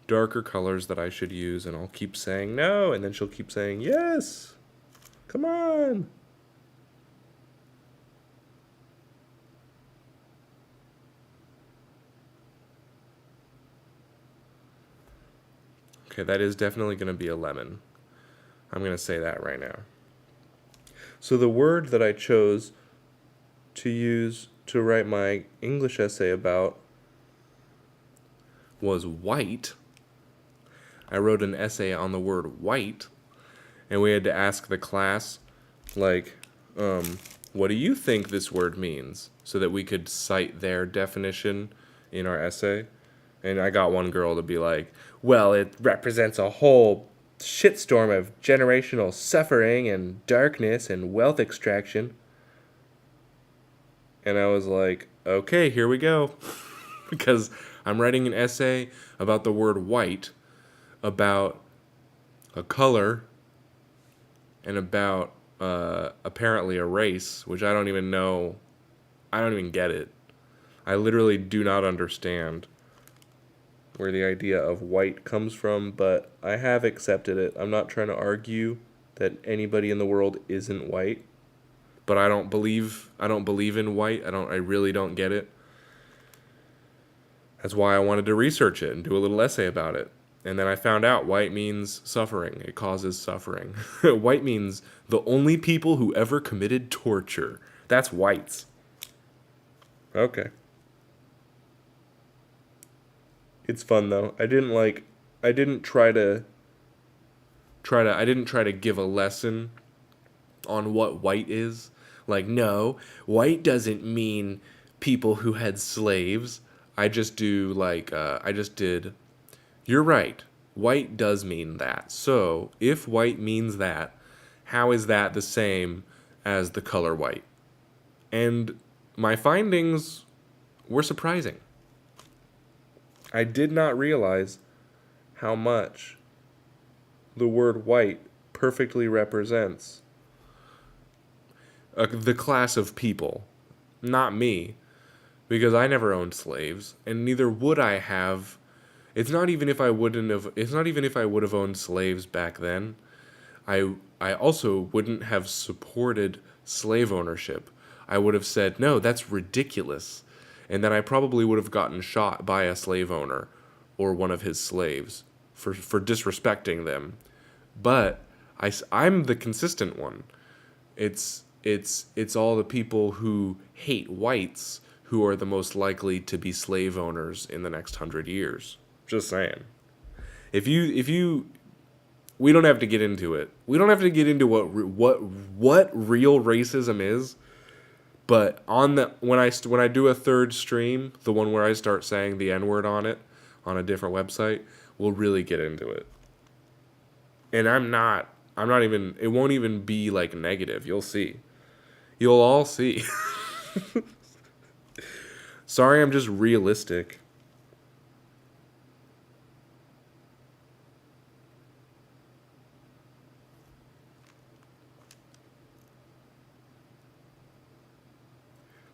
[SPEAKER 1] darker colors that I should use, and I'll keep saying no, and then she'll keep saying yes. Come on. Okay, that is definitely going to be a lemon. I'm going to say that right now. So the word that I chose to use to write my English essay about was white. I wrote an essay on the word white, and we had to ask the class, like, what do you think this word means? So that we could cite their definition in our essay. And I got one girl to be like, well, it represents a whole shitstorm of generational suffering and darkness and wealth extraction. And I was like, okay, here we go. Because I'm writing an essay about the word white, about a color, and about apparently a race, which I don't even know. I don't even get it. I literally do not understand where the idea of white comes from, but I have accepted it. I'm not trying to argue that anybody in the world isn't white, but I don't believe in white. I really don't get it. That's why I wanted to research it and do a little essay about it. And then I found out white means suffering. It causes suffering. White means the only people who ever committed torture. That's whites. Okay. It's fun though. I didn't try to give a lesson on what white is. Like, no, white doesn't mean people who had slaves. I just did. You're right. White does mean that. So, if white means that, how is that the same as the color white? And my findings were surprising. I did not realize how much the word white perfectly represents the class of people, not me, because I never owned slaves, and neither would I have. It's not even if I wouldn't have. It's not even if I would have owned slaves back then. I also wouldn't have supported slave ownership. I would have said, no, that's ridiculous. And then I probably would have gotten shot by a slave owner or one of his slaves for disrespecting them. But I'm the consistent one. It's all the people who hate whites who are the most likely to be slave owners in the next 100 years. Just saying. If you we don't have to get into it. We don't have to get into what real racism is. But when I do a third stream, the one where I start saying the N-word on it on a different website, we'll really get into it. And I'm not even, it won't even be like negative. You'll see. You'll all see. Sorry, I'm just realistic.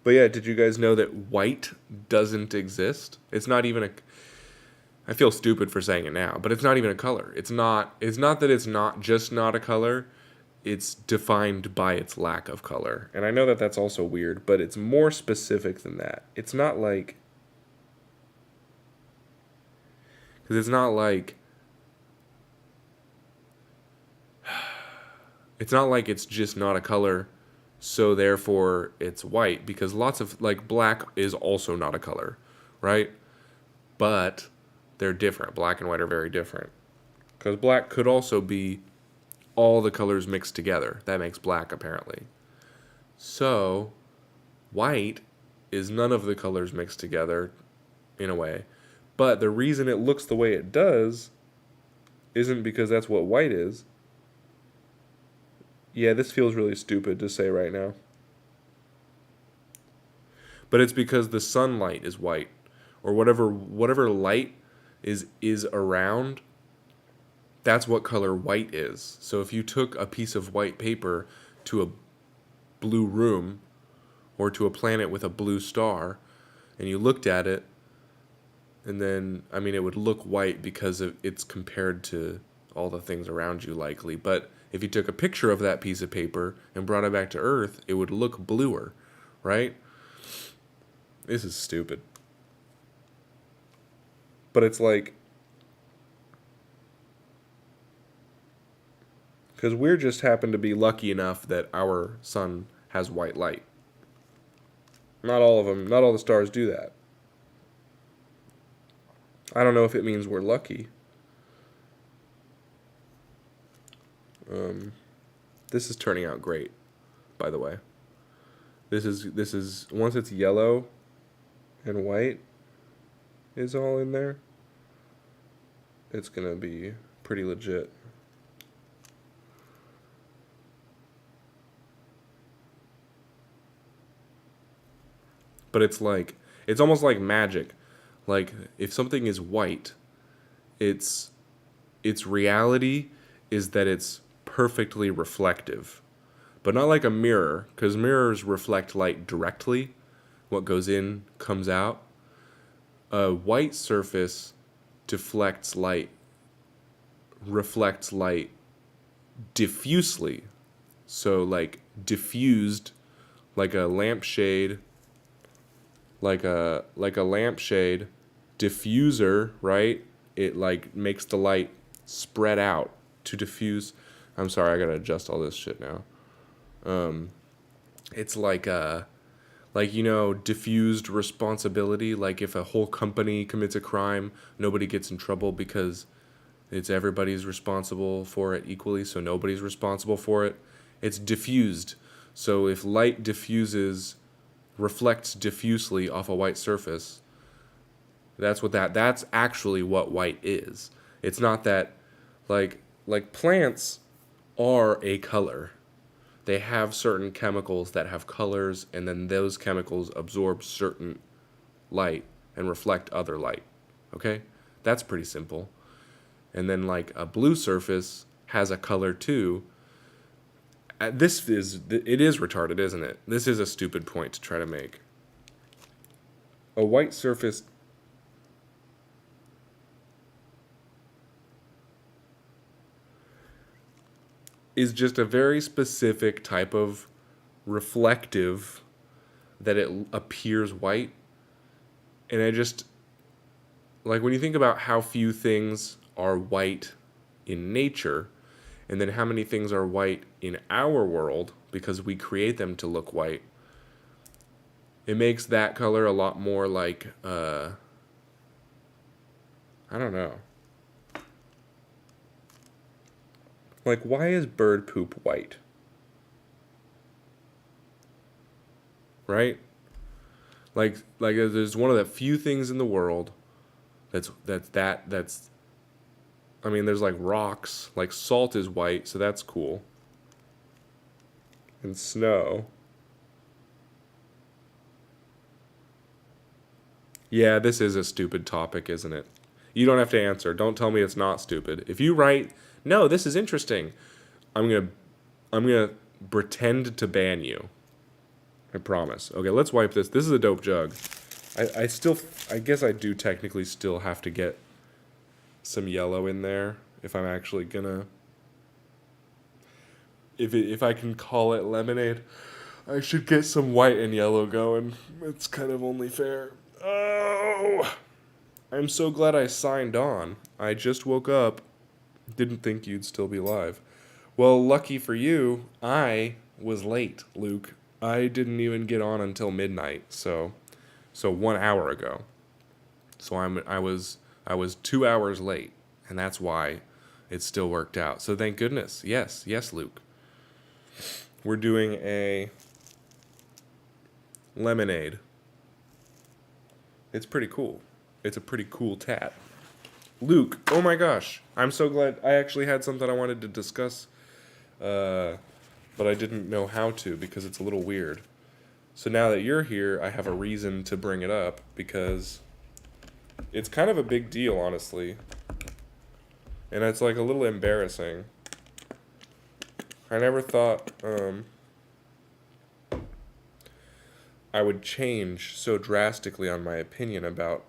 [SPEAKER 1] But yeah, did you guys know that white doesn't exist? It's not even a. I feel stupid for saying it now, but it's not even a color. It's not that it's not just not a color. It's defined by its lack of color. And I know that that's also weird, but it's more specific than that. It's not like. Because it's not like it's just not a color, so therefore it's white. Because lots of, like, black is also not a color, right? But they're different. Black and white are very different. Because black could also be all the colors mixed together. That makes black, apparently. So, white is none of the colors mixed together, in a way. But the reason it looks the way it does isn't because that's what white is. Yeah, this feels really stupid to say right now. But it's because the sunlight is white. Or whatever light is around, that's what color white is. So if you took a piece of white paper to a blue room or to a planet with a blue star and you looked at it, and then, I mean, it would look white because it's compared to all the things around you, likely. But if you took a picture of that piece of paper and brought it back to Earth, it would look bluer, right? This is stupid. But it's like, because we're just happen to be lucky enough that our sun has white light. Not all of them, not all the stars do that. I don't know if it means we're lucky. This is turning out great, by the way. This is once it's yellow and white is all in there, it's gonna be pretty legit. But it's almost like magic. Like, if something is white, its reality is that it's perfectly reflective. But not like a mirror, because mirrors reflect light directly. What goes in comes out. A white surface reflects light diffusely. So, like, diffused, like a lampshade, like a lampshade diffuser, right? It, like, makes the light spread out to diffuse. I'm sorry, I gotta adjust all this shit now. It's like diffused responsibility. Like, if a whole company commits a crime, nobody gets in trouble because it's everybody's responsible for it equally, so nobody's responsible for it. It's diffused. So if light reflects diffusely off a white surface, that's actually what white is. It's not that, like plants are a color. They have certain chemicals that have colors, and then those chemicals absorb certain light and reflect other light. Okay? That's pretty simple. And then, like, a blue surface has a color too. It is retarded, isn't it? This is a stupid point to try to make. A white surface is just a very specific type of reflective that it appears white. And I just, like, when you think about how few things are white in nature, and then how many things are white in our world because we create them to look white, it makes that color a lot more like, I don't know. Like, why is bird poop white? Right? Like there's one of the few things in the world that's I mean, there's like rocks, like salt is white, so that's cool. And snow. Yeah, this is a stupid topic, isn't it? You don't have to answer. Don't tell me it's not stupid. If you write, "No, this is interesting," I'm going to pretend to ban you. I promise. Okay, let's wipe this. This is a dope jug. I guess I do technically still have to get some yellow in there if I'm actually gonna, if I can call it lemonade. I should get some white and yellow going. It's kind of only fair. Oh, I'm so glad I signed on. I just woke up. Didn't think you'd still be live. Well, lucky for you, I was late, Luke. I didn't even get on until midnight, so 1 hour ago. So I was 2 hours late, and that's why it still worked out. So thank goodness. Yes, Luke. We're doing a lemonade. It's pretty cool. It's a pretty cool tat. Luke, oh my gosh. I'm so glad. I actually had something I wanted to discuss, but I didn't know how to because it's a little weird. So now that you're here, I have a reason to bring it up because it's kind of a big deal, honestly. And it's like a little embarrassing. I never thought I would change so drastically on my opinion about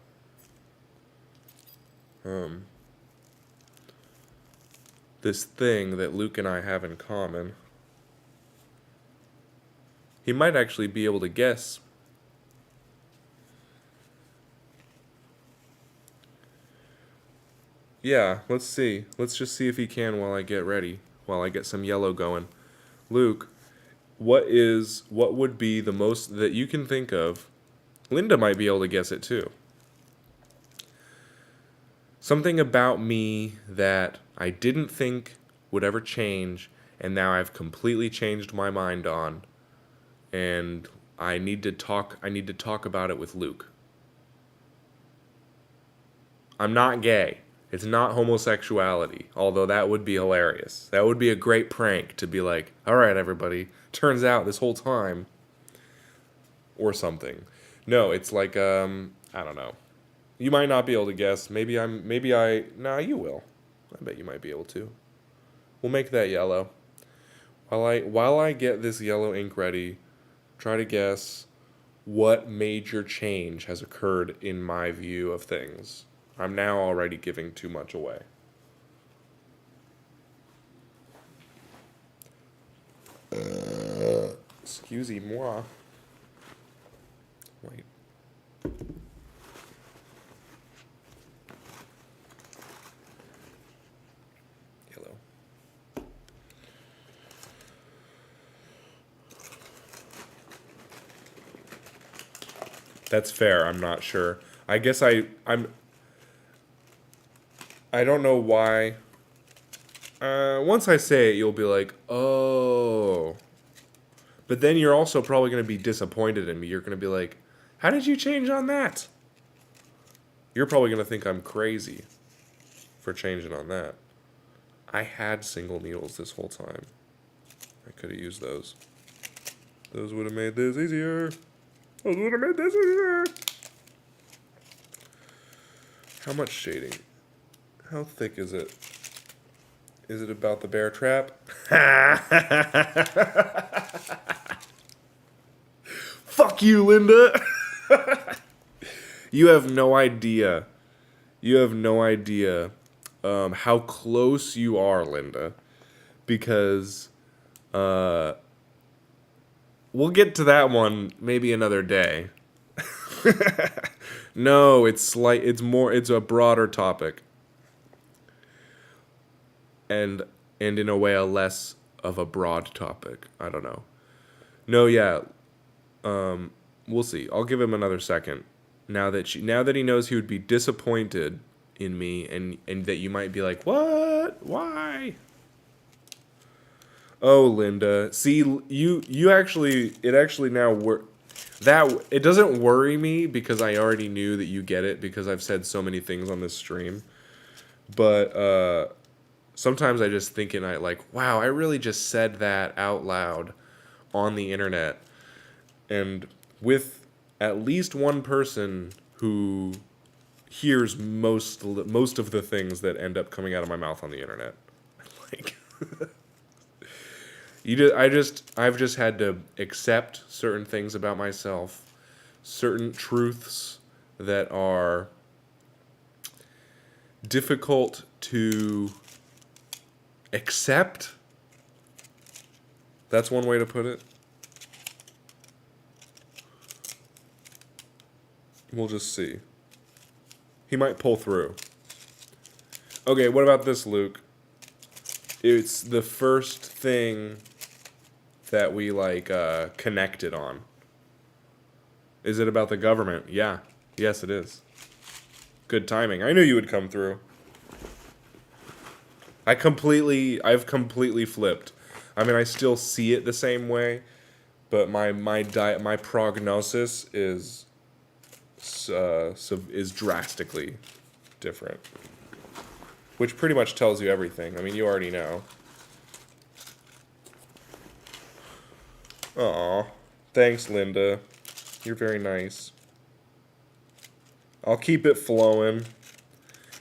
[SPEAKER 1] this thing that Luke and I have in common. He might actually be able to guess. Yeah, let's see. Let's just see if he can while I get ready, while I get some yellow going. Luke, what would be the most that you can think of? Linda might be able to guess it too. Something about me that I didn't think would ever change, and now I've completely changed my mind on, and I need to talk about it with Luke. I'm not gay. It's not homosexuality, although that would be hilarious. That would be a great prank to be like, all right, everybody, turns out this whole time, or something. No, it's like, I don't know. You might not be able to guess. Nah, you will. I bet you might be able to. We'll make that yellow. While I get this yellow ink ready, try to guess what major change has occurred in my view of things. I'm now already giving too much away. Excusez-moi. Wait. Yellow. That's fair. I'm not sure. I guess I don't know why. Once I say it, you'll be like, oh. But then you're also probably going to be disappointed in me. You're going to be like, how did you change on that? You're probably going to think I'm crazy for changing on that. I had single needles this whole time. I could have used those. Those would have made this easier. How much shading? How thick is it? Is it about the bear trap? Fuck you, Linda. You have no idea. You have no idea how close you are, Linda. Because we'll get to that one maybe another day. No, it's a broader topic. And in a way a less of a broad topic. I don't know. No, yeah. We'll see. I'll give him another second. Now that he knows he would be disappointed in me and that you might be like, "What? Why?" Oh, Linda. See, you actually now it doesn't worry me because I already knew that you get it because I've said so many things on this stream. But sometimes I just think and I like, wow, I really just said that out loud on the internet. And with at least one person who hears most of the things that end up coming out of my mouth on the internet. Like I've just had to accept certain things about myself, certain truths that are difficult to accept. That's one way to put it. We'll just see. He might pull through. Okay, what about this, Luke? It's the first thing that we, connected on. Is it about the government? Yeah. Yes, it is. Good timing. I knew you would come through. I've completely flipped. I mean, I still see it the same way, but my prognosis is drastically different, which pretty much tells you everything. I mean, you already know. Aw, thanks, Linda. You're very nice. I'll keep it flowing.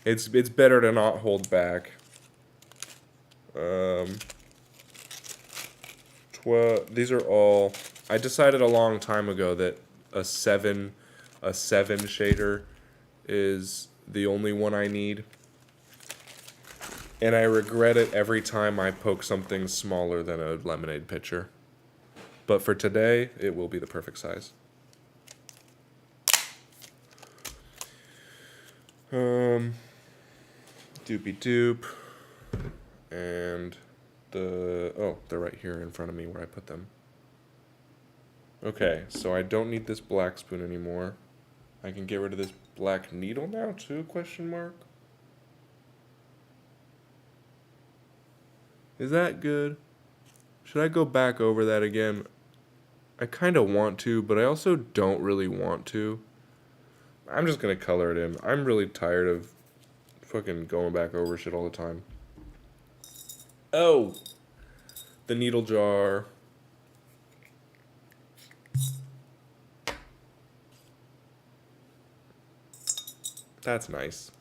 [SPEAKER 1] It's better to not hold back. 12. These are all. I decided a long time ago that a 7 shader is the only one I need. And I regret it every time I poke something smaller than a lemonade pitcher. But for today, it will be the perfect size. Doopy doop. And they're right here in front of me where I put them. Okay, so I don't need this black spoon anymore. I can get rid of this black needle now too, question mark? Is that good? Should I go back over that again? I kind of want to, but I also don't really want to. I'm just going to color it in. I'm really tired of fucking going back over shit all the time. Oh! The needle jar. That's nice.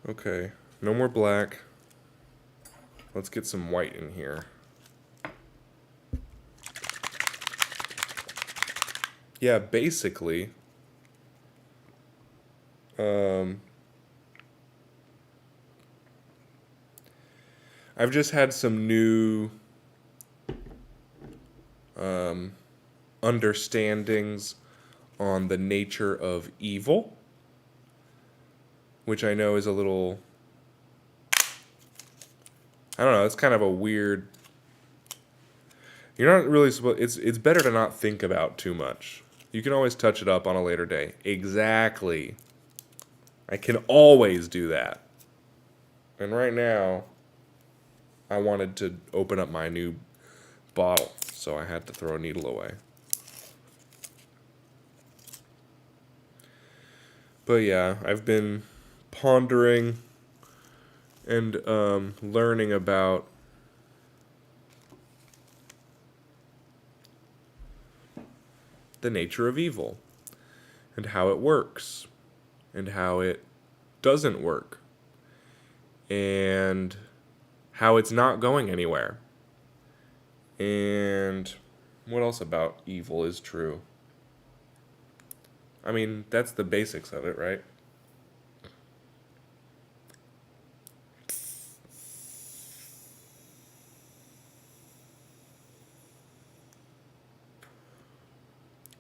[SPEAKER 1] Okay, no more black. Let's get some white in here. Yeah, basically, I've just had some new understandings on the nature of evil, which I know is a little, I don't know, it's kind of a weird, you're not really supposed, it's better to not think about too much. You can always touch it up on a later day. Exactly. I can always do that. And right now, I wanted to open up my new bottle, so I had to throw a needle away. But yeah, I've been pondering and learning about the nature of evil and how it works and how it doesn't work and how it's not going anywhere. And what else about evil is true? I mean, that's the basics of it, right?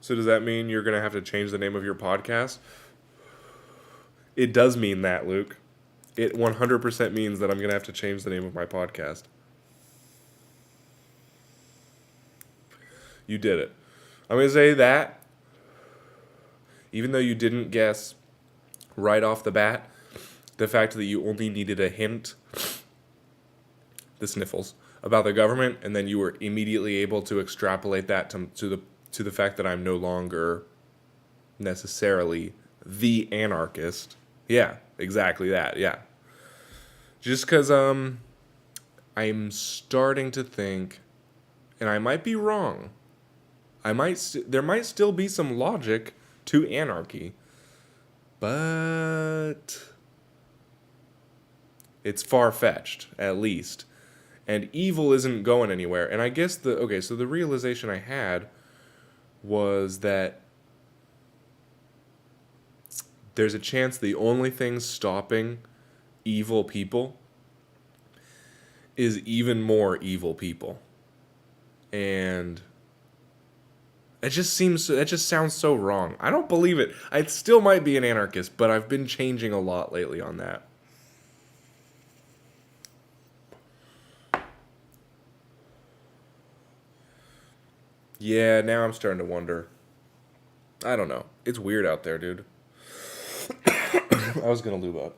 [SPEAKER 1] So does that mean you're going to have to change the name of your podcast? It does mean that, Luke. It 100% means that I'm going to have to change the name of my podcast. You did it. I'm going to say that, even though you didn't guess right off the bat, the fact that you only needed a hint, the sniffles, about the government, and then you were immediately able to extrapolate that to the fact that I'm no longer necessarily the anarchist. Yeah, exactly that, yeah. Just because I'm starting to think, and I might be wrong, there might still be some logic to anarchy, but it's far-fetched, at least. And evil isn't going anywhere. And I guess so the realization I had was that there's a chance the only thing stopping evil people is even more evil people. And That just sounds so wrong. I don't believe it. I still might be an anarchist, but I've been changing a lot lately on that. Yeah, now I'm starting to wonder. I don't know. It's weird out there, dude. I was gonna lube up.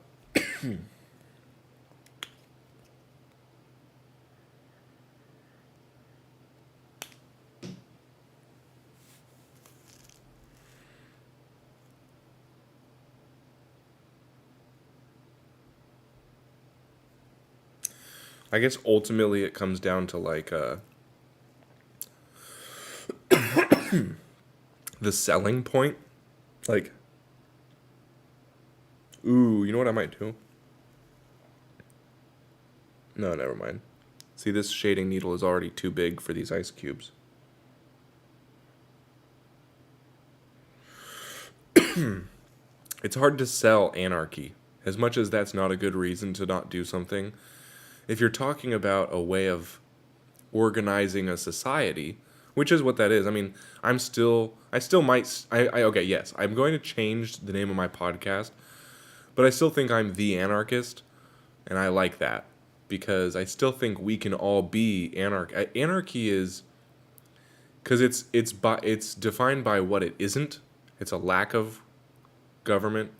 [SPEAKER 1] I guess ultimately it comes down to like the selling point. Like, ooh, you know what I might do? No, never mind. See, this shading needle is already too big for these ice cubes. It's hard to sell anarchy. As much as that's not a good reason to not do something, if you're talking about a way of organizing a society, which is what that is. I mean, I still might, okay, yes, I'm going to change the name of my podcast, but I still think I'm the anarchist, and I like that because I still think we can all be Anarchy is because it's defined by what it isn't. It's a lack of government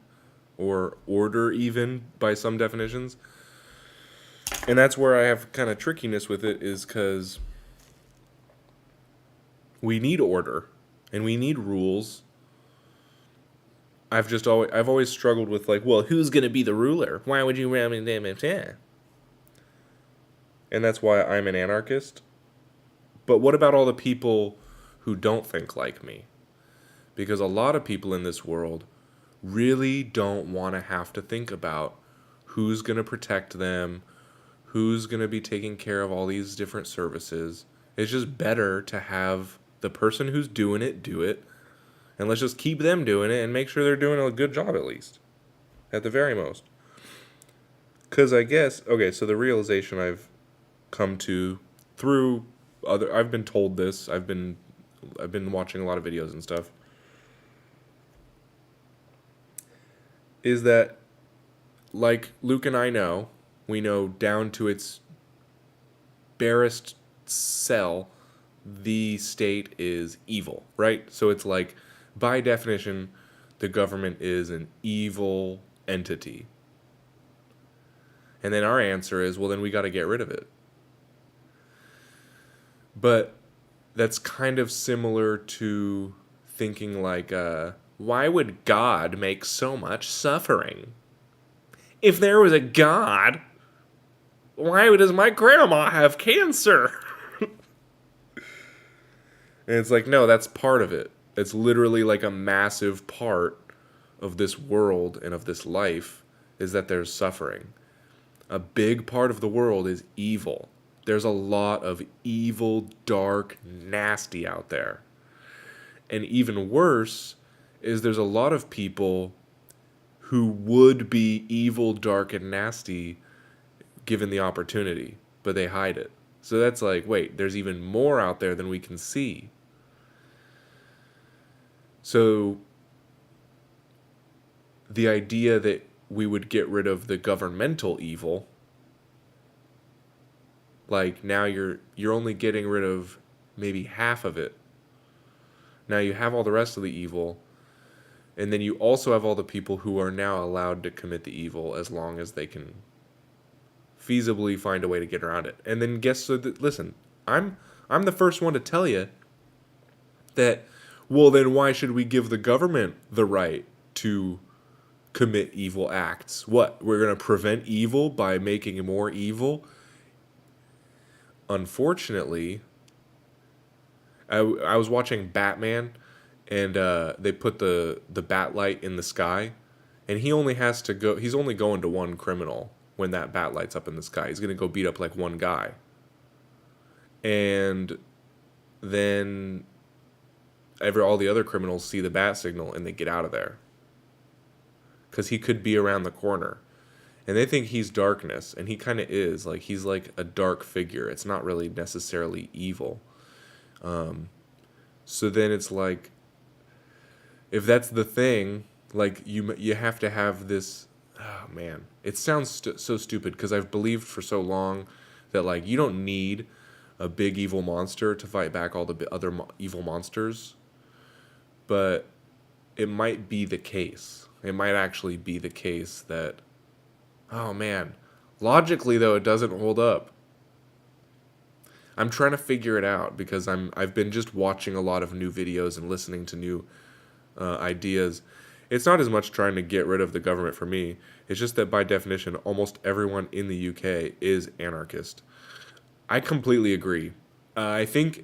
[SPEAKER 1] or order, even by some definitions. And that's where I have kind of trickiness with it, is because we need order and we need rules. I've always struggled with, like, well, who's gonna be the ruler? Why would you ram in them? And that's why I'm an anarchist. But what about all the people who don't think like me? Because a lot of people in this world really don't want to have to think about who's going to protect them, who's going to be taking care of all these different services. It's just better to have the person who's doing it do it, and let's just keep them doing it and make sure they're doing a good job, at least, at the very most. Because I guess, okay, so the realization I've come to through I've been told this, I've been watching a lot of videos and stuff, is that, like Luke and I know, we know down to its barest cell, the state is evil, right? So it's like, by definition, the government is an evil entity. And then our answer is, well, then we got to get rid of it. But that's kind of similar to thinking like, why would God make so much suffering? If there was a God, why does my grandma have cancer? And it's like, no, that's part of it. It's literally like a massive part of this world and of this life is that there's suffering. A big part of the world is evil. There's a lot of evil, dark, nasty out there. And even worse is there's a lot of people who would be evil, dark, and nasty given the opportunity, but they hide it. So that's like, wait, there's even more out there than we can see. So the idea that we would get rid of the governmental evil, like, now you're only getting rid of maybe half of it. Now you have all the rest of the evil, and then you also have all the people who are now allowed to commit the evil as long as they can feasibly find a way to get around it. And then listen, I'm the first one to tell you that, well, then why should we give the government the right to commit evil acts? What, we're going to prevent evil by making more evil? Unfortunately, I was watching Batman, and they put the bat light in the sky, and he's only going to one criminal when that bat light's up in the sky. He's going to go beat up like one guy. And then all the other criminals see the bat signal and they get out of there. Because he could be around the corner. And they think he's darkness, and he kind of is. Like, he's like a dark figure. It's not really necessarily evil. So then it's like, if that's the thing, like you have to have this. Oh man, it sounds so stupid because I've believed for so long that like you don't need a big evil monster to fight back all the other evil monsters, but it might be the case. It might actually be the case that, oh man, logically though it doesn't hold up. I'm trying to figure it out because I've been just watching a lot of new videos and listening to new ideas. It's not as much trying to get rid of the government for me. It's just that by definition, almost everyone in the UK is anarchist. I completely agree. I think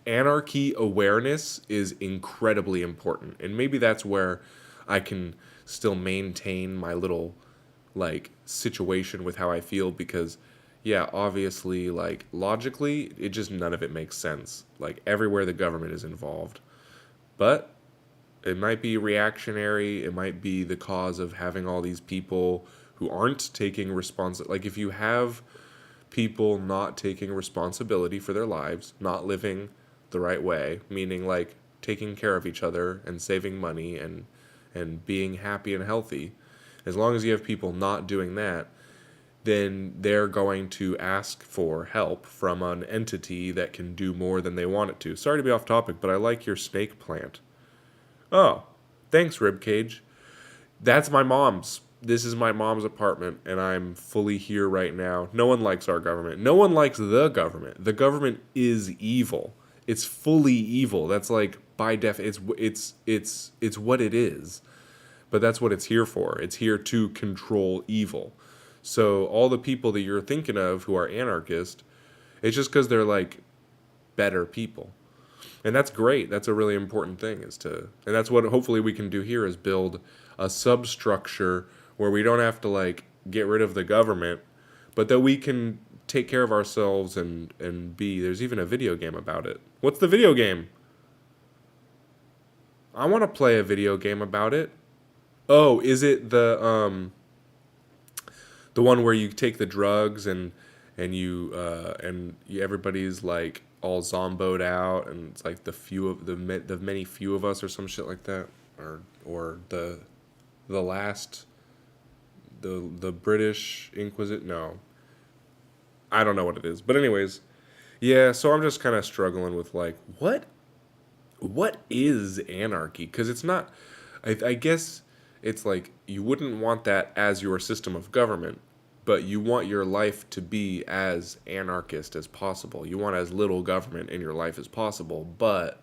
[SPEAKER 1] anarchy awareness is incredibly important, and maybe that's where I can still maintain my little like situation with how I feel because yeah, obviously like logically it just none of it makes sense. Like everywhere the government is involved. But it might be reactionary, it might be the cause of having all these people who aren't taking like if you have people not taking responsibility for their lives, not living the right way, meaning like taking care of each other and saving money and being happy and healthy. As long as you have people not doing that, then they're going to ask for help from an entity that can do more than they want it to. Sorry to be off topic, but I like your snake plant. Oh, thanks, Ribcage. That's my mom's. This is my mom's apartment, and I'm fully here right now. No one likes our government. No one likes the government. The government is evil. It's fully evil. That's like by it's what it is. But that's what it's here for. It's here to control evil. So all the people that you're thinking of who are anarchist, it's just because they're like better people. And that's great. That's a really important thing and that's what hopefully we can do here is build a substructure where we don't have to like get rid of the government, but that we can take care of ourselves and be, there's even a video game about it. What's the video game? I want to play a video game about it. Oh, is it the one where you take the drugs everybody's like all zomboed out and it's like the many few of us or some shit like that or the last the British Inquisition. No, I don't know what it is, but anyways, yeah. So I'm just kind of struggling with like what is anarchy, because it's not. I guess it's like you wouldn't want that as your system of government, but you want your life to be as anarchist as possible. You want as little government in your life as possible, but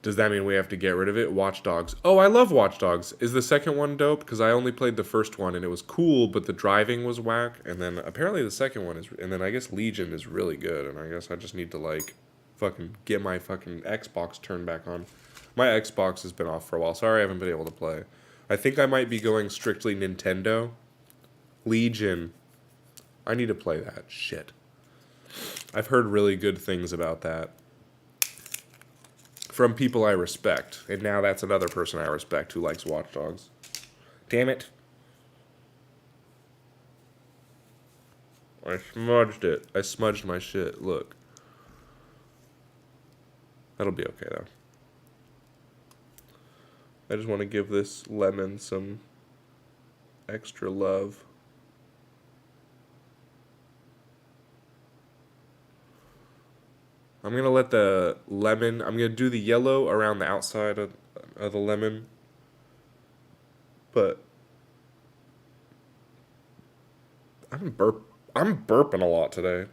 [SPEAKER 1] does that mean we have to get rid of it? Watch Dogs. Oh, I love Watch Dogs. Is the second one dope? Because I only played the first one and it was cool, but the driving was whack. And then apparently the second one is, and then I guess Legion is really good. And I guess I just need to like fucking get my fucking Xbox turned back on. My Xbox has been off for a while. Sorry I haven't been able to play. I think I might be going strictly Nintendo. Legion. I need to play that. Shit. I've heard really good things about that from people I respect. And now that's another person I respect who likes Watch Dogs. Damn it. I smudged it. I smudged my shit. Look. That'll be okay, though. I just want to give this lemon some extra love. I'm going to let the lemon, I'm going to do the yellow around the outside of the lemon. But I'm burping a lot today.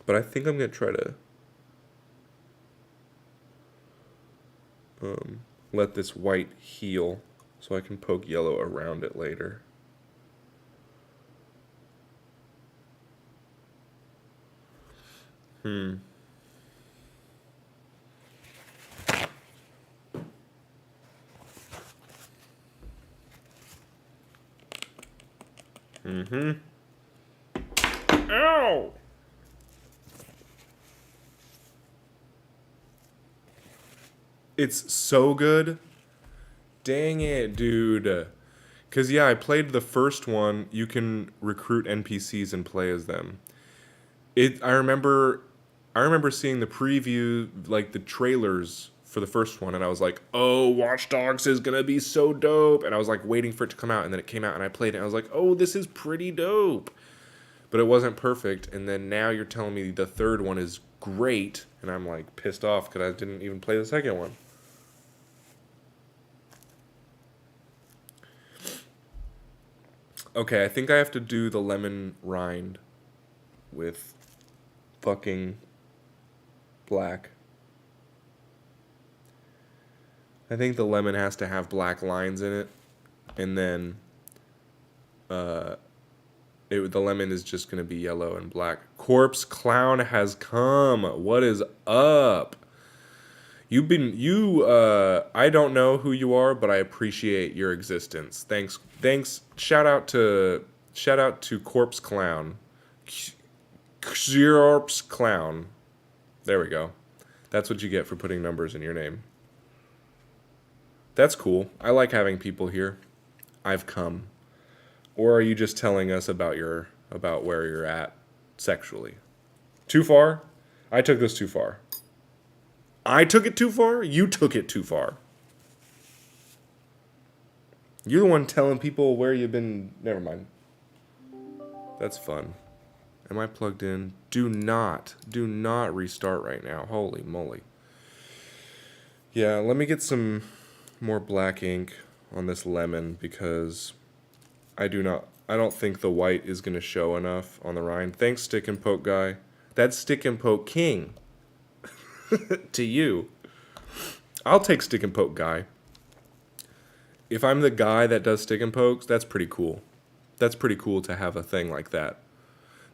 [SPEAKER 1] But I think I'm going to try to let this white heal so I can poke yellow around it later. Mm-hmm. Ow! It's so good. Dang it, dude. Because, yeah, I played the first one. You can recruit NPCs and play as them. I remember I remember seeing the preview, like the trailers for the first one, and I was like, oh, Watch Dogs is gonna be so dope. And I was like waiting for it to come out, and then it came out and I played it and I was like, oh, this is pretty dope. But it wasn't perfect, and then now you're telling me the third one is great, and I'm like pissed off because I didn't even play the second one. Okay, I think I have to do the lemon rind with fucking black. I think the lemon has to have black lines in it, and then the lemon is just gonna be yellow and black. Corpse Clown has come. What is up? I don't know who you are, but I appreciate your existence. Thanks. Shout out to Corpse Clown. Corpse Clown. There we go. That's what you get for putting numbers in your name. That's cool. I like having people here. I've come. Or are you just telling us about where you're at sexually? Too far? I took this too far. I took it too far? You took it too far. You're the one telling people where you've been. Never mind. That's fun. Am I plugged in? Do not restart right now. Holy moly. Yeah, let me get some more black ink on this lemon because I don't think the white is going to show enough on the rind. Thanks, Stick and Poke guy. That's Stick and Poke King. To you. I'll take Stick and Poke guy. If I'm the guy that does Stick and Pokes, that's pretty cool. That's pretty cool to have a thing like that.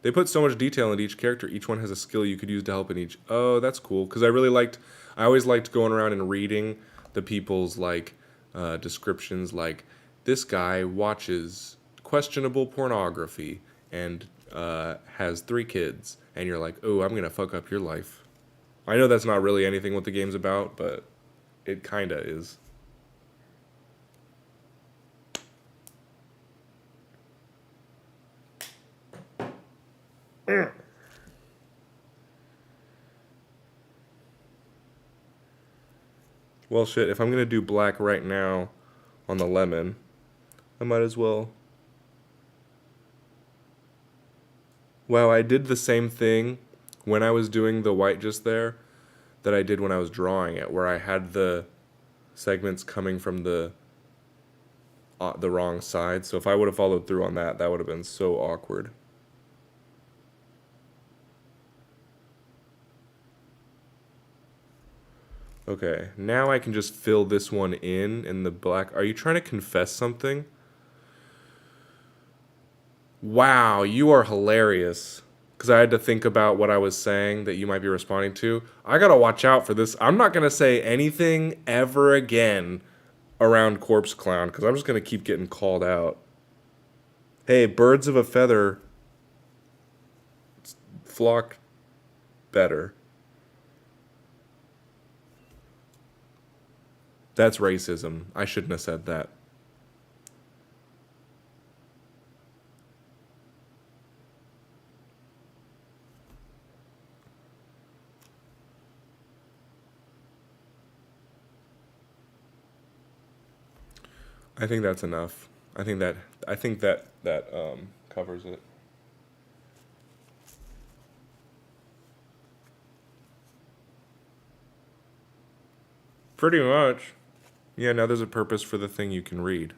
[SPEAKER 1] They put so much detail into each character. Each one has a skill you could use to help in each. Oh, that's cool. Because I always liked going around and reading the people's descriptions. Like, this guy watches questionable pornography and has 3 kids. And you're like, oh, I'm going to fuck up your life. I know that's not really anything what the game's about, but it kind of is. Well, shit, if I'm going to do black right now on the lemon, I might as well. Wow, I did the same thing when I was doing the white just there that I did when I was drawing it, where I had the segments coming from the wrong side. So if I would have followed through on that, that would have been so awkward. Okay, now I can just fill this one in the black. Are you trying to confess something? Wow, you are hilarious. Because I had to think about what I was saying that you might be responding to. I gotta watch out for this. I'm not gonna say anything ever again around Corpse Clown because I'm just gonna keep getting called out. Hey, birds of a feather flock better. That's racism. I shouldn't have said that. I think that's enough. I think that covers it. Pretty much. Yeah, now there's a purpose for the thing you can read.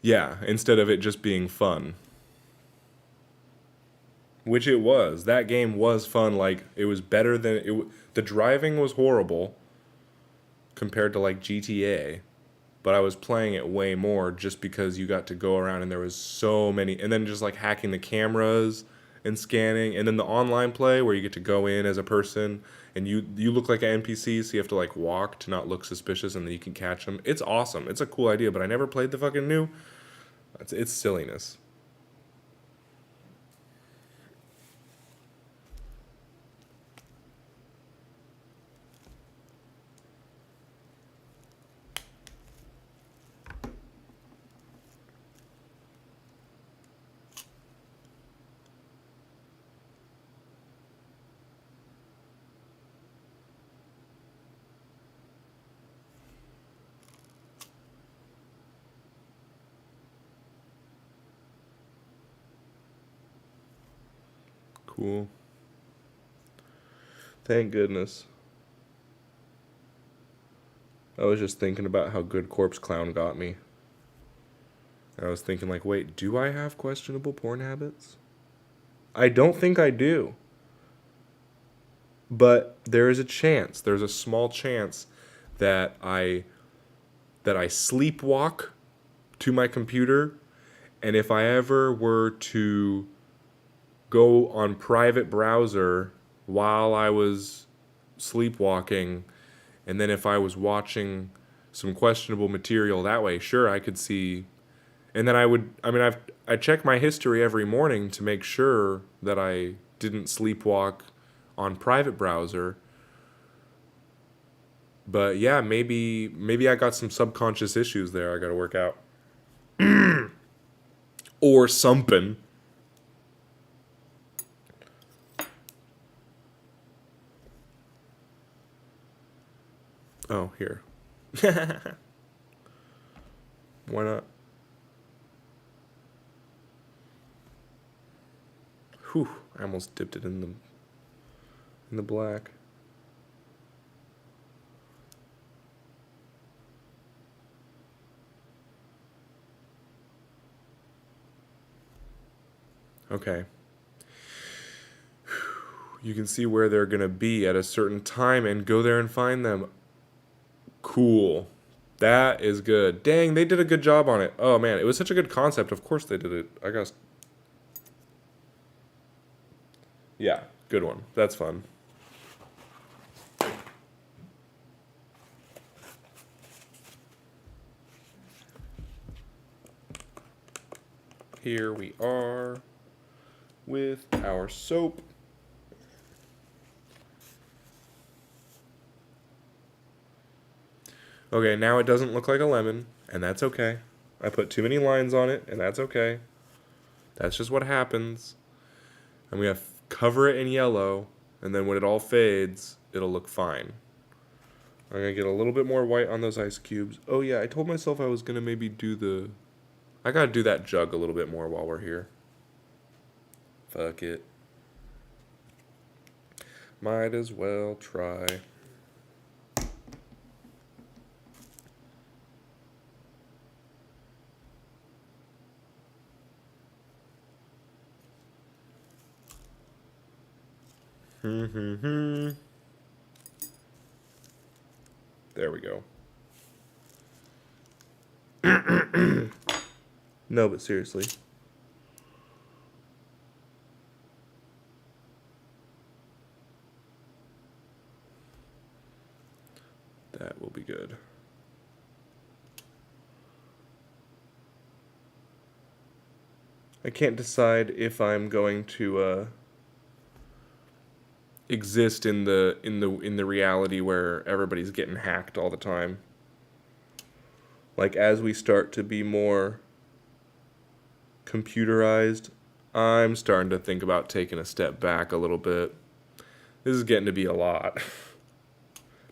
[SPEAKER 1] Yeah, instead of it just being fun. Which it was. That game was fun. Like, it was better than it. The driving was horrible compared to like GTA, but I was playing it way more just because you got to go around and there was so many, and then just like hacking the cameras and scanning, and then the online play where you get to go in as a person and you look like an NPC, so you have to like walk to not look suspicious, and then you can catch them. It's awesome. It's a cool idea, but I never played the fucking new. It's silliness. Cool. Thank goodness. I was just thinking about how good Corpse Clown got me. I was thinking, like, wait, do I have questionable porn habits? I don't think I do. But there is a chance. There's a small chance that I sleepwalk to my computer, and if I ever were to go on private browser while I was sleepwalking, and then if I was watching some questionable material that way, sure, I could see. And then I check my history every morning to make sure that I didn't sleepwalk on private browser. But yeah, maybe I got some subconscious issues there I got to work out. Or something. Oh, here. Why not? Whew, I almost dipped it in the black. Okay. You can see where they're going to be at a certain time and go there and find them. Cool. That is good. Dang, they did a good job on it. Oh man, it was such a good concept. Of course they did it. I guess. Yeah, good one. That's fun. Here we are with our soap. Okay, now it doesn't look like a lemon, and that's okay. I put too many lines on it, and that's okay. That's just what happens. I'm going to cover it in yellow, and then when it all fades, it'll look fine. I'm going to get a little bit more white on those ice cubes. Oh yeah, I told myself I was going to maybe I got to do that jug a little bit more while we're here. Fuck it. Might as well try. There we go. No, but seriously. That will be good. I can't decide if I'm going to exist in the reality where everybody's getting hacked all the time. Like as we start to be more computerized, I'm starting to think about taking a step back a little bit. This is getting to be a lot.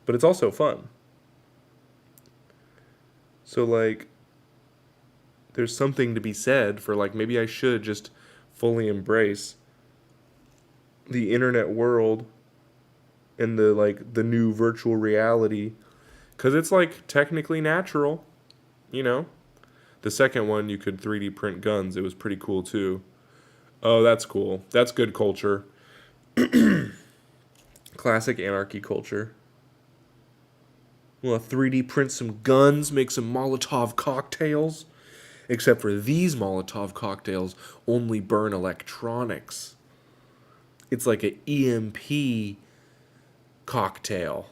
[SPEAKER 1] But it's also fun. So like there's something to be said for like maybe I should just fully embrace the internet world and the new virtual reality, cuz it's like technically natural, you know. The second one you could 3D print guns. It was pretty cool too. Oh, that's cool. That's good culture. Classic anarchy culture. We'll 3D print some guns, make some Molotov cocktails. Except for these Molotov cocktails only burn electronics. It's like an EMP cocktail.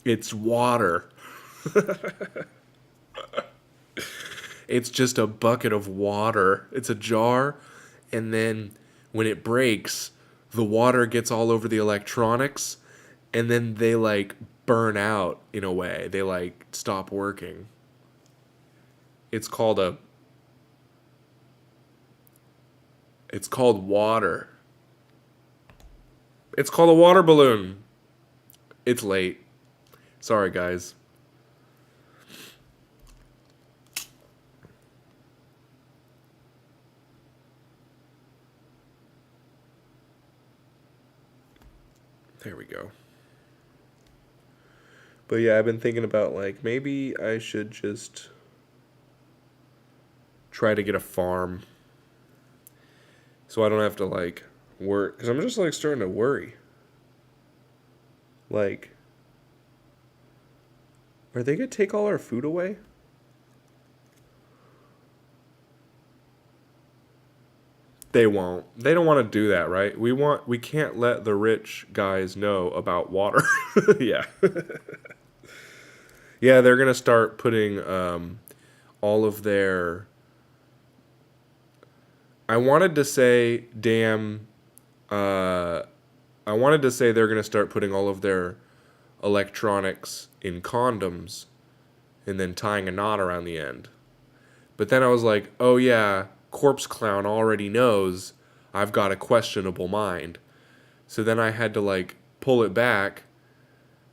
[SPEAKER 1] It's water. It's just a bucket of water. It's a jar, and then when it breaks, the water gets all over the electronics, and then they like burn out in a way. They like stop working. It's called a It's called water. It's called a water balloon. It's late. Sorry, guys. There we go. But yeah, I've been thinking about, like, maybe I should just try to get a farm so I don't have to, like, work. Because I'm just, like, starting to worry. Like, are they going to take all our food away? They won't. They don't want to do that, right? We can't let the rich guys know about water. Yeah. Yeah, they're going to start putting all of their, I wanted to say damn I wanted to say they're going to start putting all of their electronics in condoms and then tying a knot around the end. But then I was like, oh yeah, Corpse Clown already knows I've got a questionable mind. So then I had to, like, pull it back.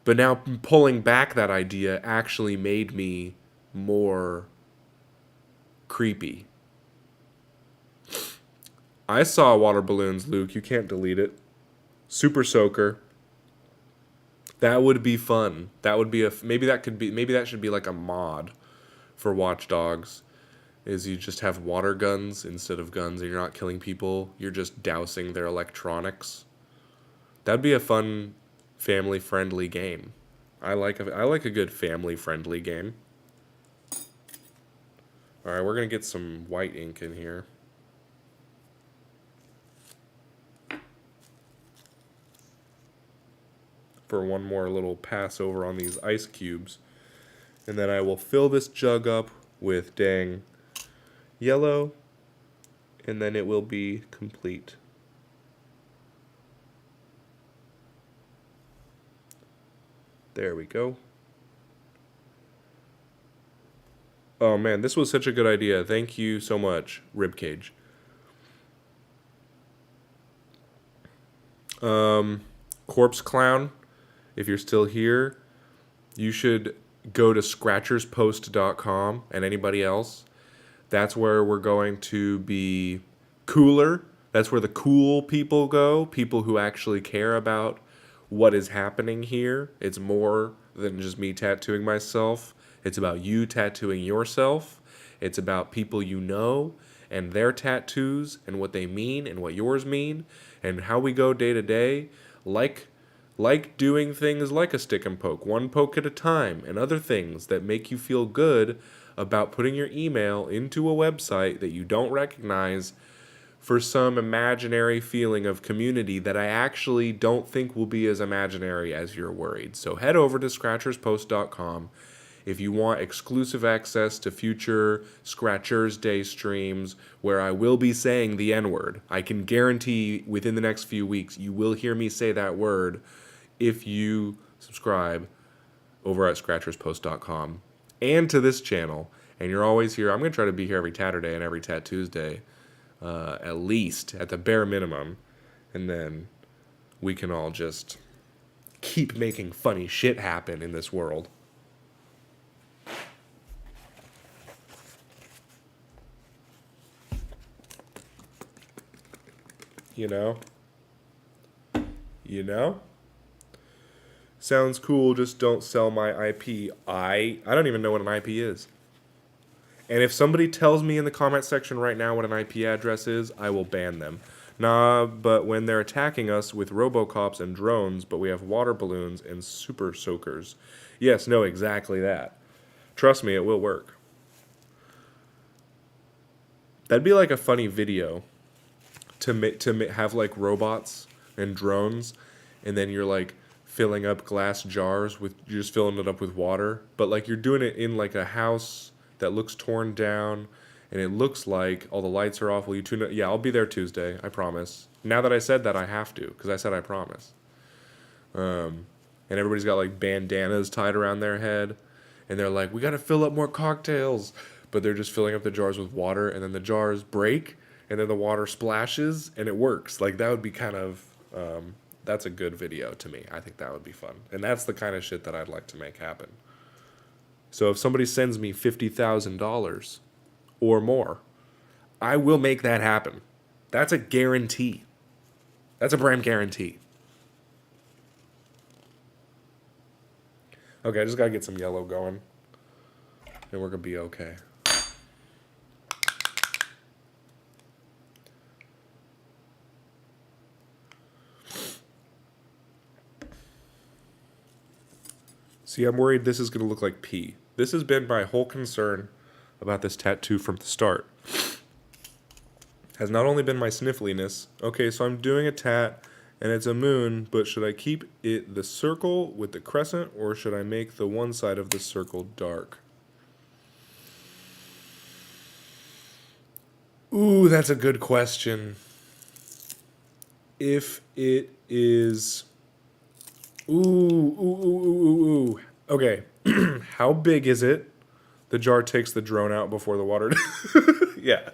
[SPEAKER 1] But now pulling back that idea actually made me more creepy. I saw water balloons, Luke. You can't delete it. Super Soaker. That would be fun. That would be maybe that should be like a mod for Watch Dogs. Is you just have water guns instead of guns, and you're not killing people. You're just dousing their electronics. That'd be a fun, family-friendly game. I like a good family-friendly game. All right, we're gonna get some white ink in here. For one more little pass over on these ice cubes. And then I will fill this jug up with dang yellow, and then it will be complete. There we go. Oh man, this was such a good idea. Thank you so much, Ribcage. Corpse Clown, if you're still here, you should go to scratcherspost.com, and anybody else. That's where we're going to be cooler. That's where the cool people go, people who actually care about what is happening here. It's more than just me tattooing myself. It's about you tattooing yourself. It's about people you know and their tattoos and what they mean and what yours mean and how we go day to day, like doing things like a stick and poke, one poke at a time, and other things that make you feel good about putting your email into a website that you don't recognize for some imaginary feeling of community that I actually don't think will be as imaginary as you're worried. So head over to scratcherspost.com if you want exclusive access to future Scratchers Day streams where I will be saying the N-word. I can guarantee within the next few weeks you will hear me say that word if you subscribe over at scratcherspost.com and to this channel. And you're always here. I'm going to try to be here every Tatterday and every TATURDAY, at least, at the bare minimum. And then we can all just keep making funny shit happen in this world. You know? You know? Sounds cool, just don't sell my IP. I don't even know what an IP is. And if somebody tells me in the comment section right now what an IP address is, I will ban them. Nah, but when they're attacking us with robocops and drones, but we have water balloons and super soakers. Yes, no, exactly that. Trust me, it will work. That'd be like a funny video to have like robots and drones, and then you're like filling up glass jars with, you're just filling it up with water, but like you're doing it in like a house that looks torn down, and it looks like all the lights are off. Will you tune it? Yeah, I'll be there Tuesday, I promise. Now that I said that, I have to, because I said I promise. And everybody's got like bandanas tied around their head, and they're like, we gotta fill up more cocktails, but they're just filling up the jars with water, and then the jars break, and then the water splashes, and it works. Like, that would be kind of, that's a good video to me. I think that would be fun. And that's the kind of shit that I'd like to make happen. So if somebody sends me $50,000 or more, I will make that happen. That's a guarantee. That's a brand guarantee. Okay, I just gotta get some yellow going. And we're gonna be okay. See, I'm worried this is gonna look like pee. This has been my whole concern about this tattoo from the start. Has not only been my sniffliness. Okay, so I'm doing a tat and it's a moon, but should I keep it the circle with the crescent or should I make the one side of the circle dark? Ooh, that's a good question. If it is... Ooh. Okay, how big is it? The jar takes the drone out before the water... Yeah.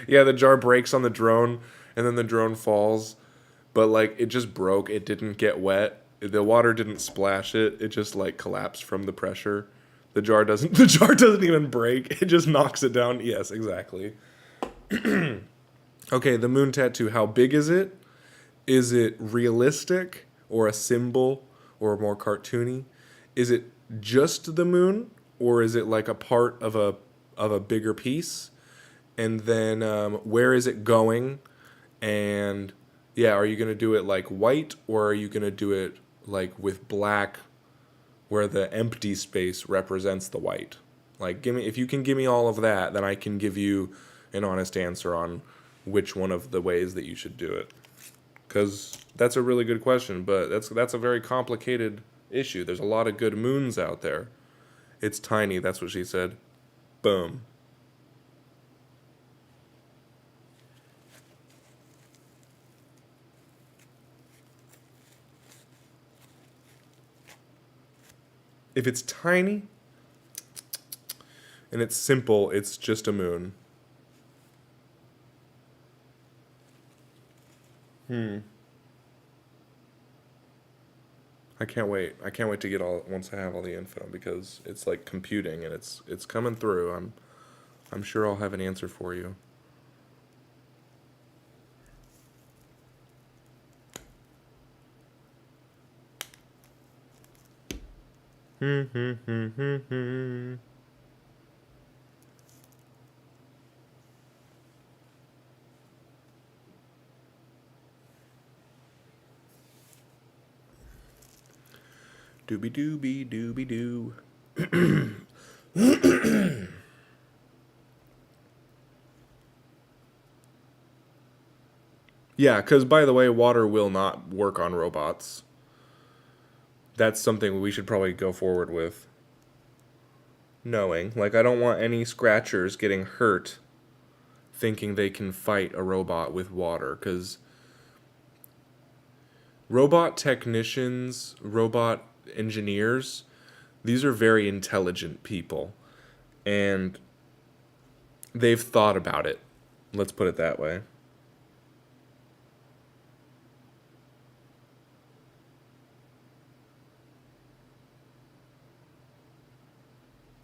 [SPEAKER 1] Yeah, the jar breaks on the drone, and then the drone falls. But, like, it just broke. It didn't get wet. The water didn't splash it. It just, like, collapsed from the pressure. The jar doesn't... The jar doesn't even break. It just knocks it down. Yes, exactly. Okay, the moon tattoo. How big is it? Is it realistic or a symbol or more cartoony? Is it just the moon or is it like a part of a bigger piece? And then where is it going? And yeah, are you going to do it like white or are you going to do it like with black where the empty space represents the white? Like if you can give me all of that, then I can give you an honest answer on which one of the ways that you should do it. Cuz that's a really good question, but that's a very complicated issue. There's a lot of good moons out there. It's tiny, that's what she said. Boom. If it's tiny and it's simple, it's just a moon. I can't wait. I can't wait to get all once I have all the info because it's like computing and it's coming through. I'm sure I'll have an answer for you. Doobie doobie doobie doo. Yeah, because by the way, water will not work on robots. That's something we should probably go forward with. Knowing. Like, I don't want any scratchers getting hurt thinking they can fight a robot with water, because robot technicians, robot engineers, these are very intelligent people. And they've thought about it. Let's put it that way.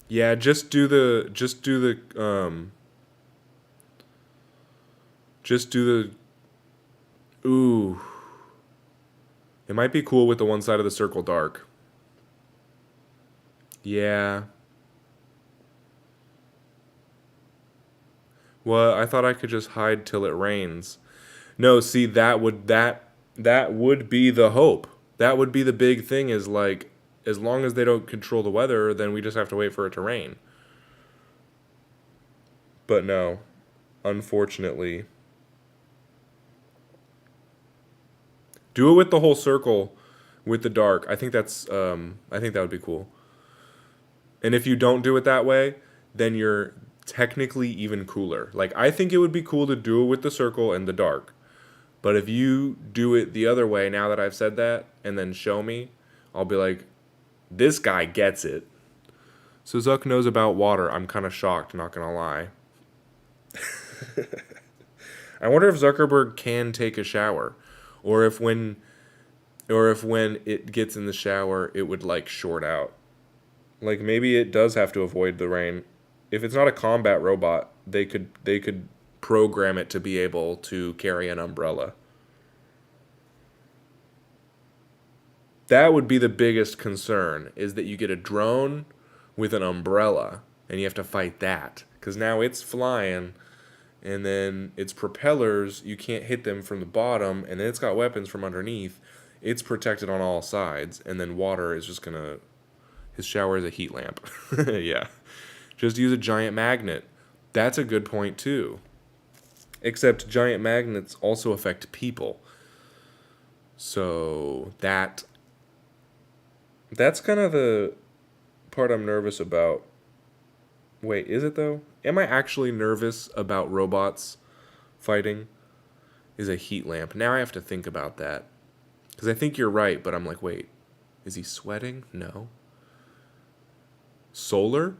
[SPEAKER 1] Yeah, just do the ooh. It might be cool with the one side of the circle dark. Yeah. Well, I thought I could just hide till it rains. No, see that would be the hope. That would be the big thing is like as long as they don't control the weather, then we just have to wait for it to rain. But no, unfortunately. Do it with the whole circle with the dark. I think that would be cool. And if you don't do it that way, then you're technically even cooler. Like I think it would be cool to do it with the circle and the dark. But if you do it the other way, now that I've said that, and then show me, I'll be like, this guy gets it. So Zuck knows about water. I'm kind of shocked, not gonna lie. I wonder if Zuckerberg can take a shower, or if when it gets in the shower, it would like short out. Like maybe it does have to avoid the rain. If it's not a combat robot, they could program it to be able to carry an umbrella. That would be the biggest concern, is that you get a drone with an umbrella and you have to fight that. Because now it's flying and then its propellers, you can't hit them from the bottom, and then it's got weapons from underneath. It's protected on all sides, and then water is just going to... His shower is a heat lamp. Yeah. Just use a giant magnet. That's a good point, too. Except giant magnets also affect people. So that's kind of the part I'm nervous about. Wait, is it though? Am I actually nervous about robots fighting? Is a heat lamp. Now I have to think about that. Because I think you're right, but I'm like, wait, is he sweating? No. Solar?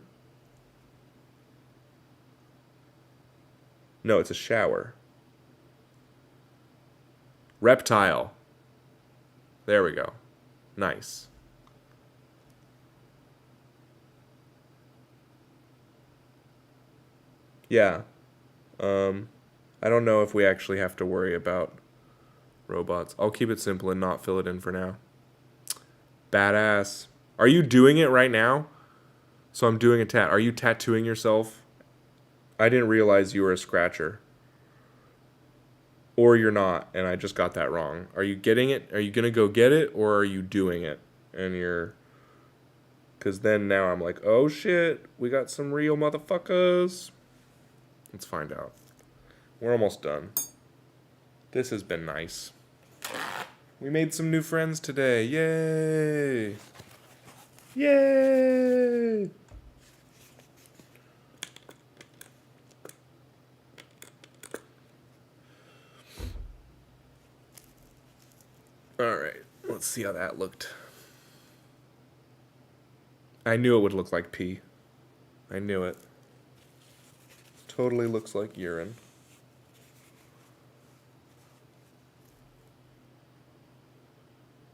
[SPEAKER 1] No, it's a shower. Reptile. There we go. Nice. Yeah. I don't know if we actually have to worry about robots. I'll keep it simple and not fill it in for now. Badass. Are you doing it right now? So I'm doing a tat. Are you tattooing yourself? I didn't realize you were a scratcher. Or you're not, and I just got that wrong. Are you getting it? Are you going to go get it, or are you doing it? And you're... Because then now I'm like, oh shit, we got some real motherfuckers. Let's find out. We're almost done. This has been nice. We made some new friends today. Yay! Yay! Alright, let's see how that looked. I knew it would look like pee. I knew it. Totally looks like urine.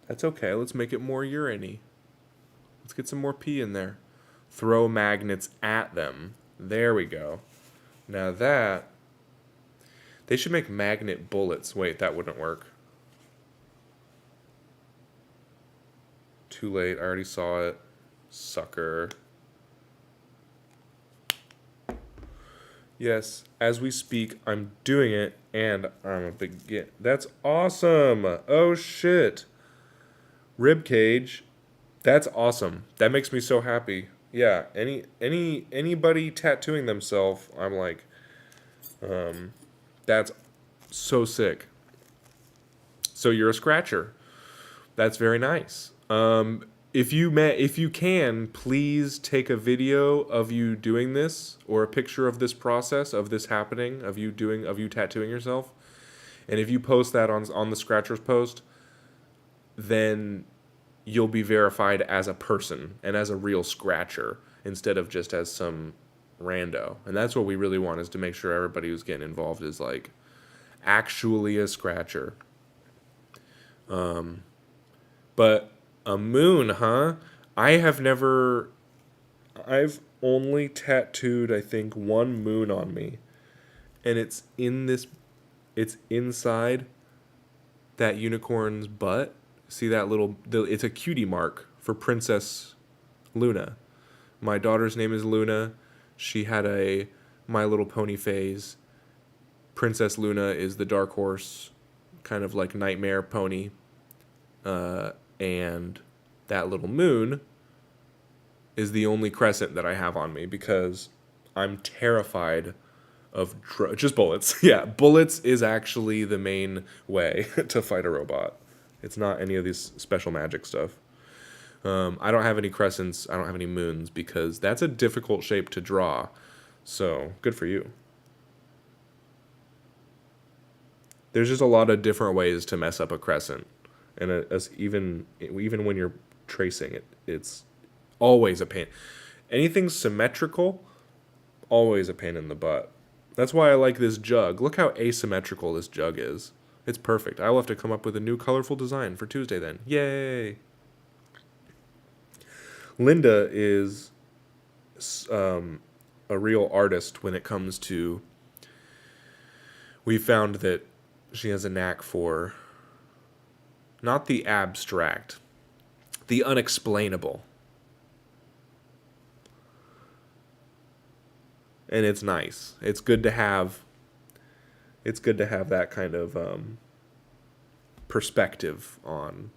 [SPEAKER 1] That's okay, let's make it more urine-y. Let's get some more pee in there. Throw magnets at them. There we go. Now that... They should make magnet bullets. Wait, that wouldn't work. Too late, I already saw it. Sucker. Yes, as we speak, I'm doing it, and I'm a big... That's awesome! Oh, shit. Rib cage. That's awesome. That makes me so happy. Yeah, anybody tattooing themselves, I'm like, that's so sick. So you're a scratcher. That's very nice. If you can, please take a video of you doing this, or a picture of this process, of this happening, of you tattooing yourself. And if you post that on the Scratchers post, then you'll be verified as a person and as a real scratcher instead of just as some rando. And that's what we really want, is to make sure everybody who's getting involved is like actually a scratcher. But a moon, huh? I've only tattooed, I think, one moon on me. And it's inside that unicorn's butt. See that it's a cutie mark for Princess Luna. My daughter's name is Luna. She had a My Little Pony phase. Princess Luna is the dark horse, kind of like nightmare pony. And that little moon is the only crescent that I have on me, because I'm terrified of just bullets. Yeah, bullets is actually the main way to fight a robot. It's not any of these special magic stuff. I don't have any crescents. I don't have any moons, because that's a difficult shape to draw. So, good for you. There's just a lot of different ways to mess up a crescent. And even when you're tracing it, it's always a pain. Anything symmetrical, always a pain in the butt. That's why I like this jug. Look how asymmetrical this jug is. It's perfect. I will have to come up with a new colorful design for Tuesday then. Yay! Linda is a real artist when it comes to... We found that she has a knack for not the abstract, the unexplainable. And it's nice. It's good to have that kind of perspective on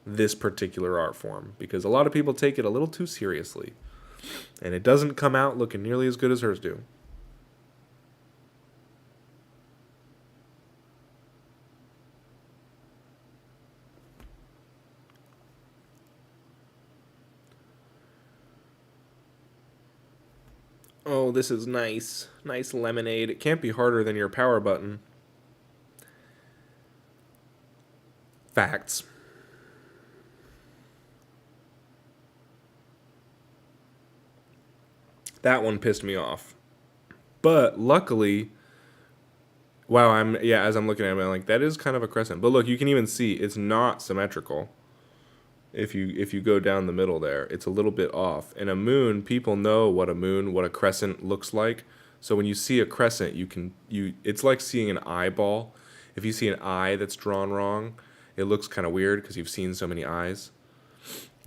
[SPEAKER 1] this particular art form, because a lot of people take it a little too seriously, and it doesn't come out looking nearly as good as hers do. Oh, this is nice. Nice lemonade. It can't be harder than your power button. Facts. That one pissed me off. But luckily, wow, as I'm looking at it, I'm like, that is kind of a crescent. But look, you can even see it's not symmetrical. If you go down the middle there, it's a little bit off. And a moon, people know what a crescent looks like. So when you see a crescent, it's like seeing an eyeball. If you see an eye that's drawn wrong, it looks kind of weird because you've seen so many eyes.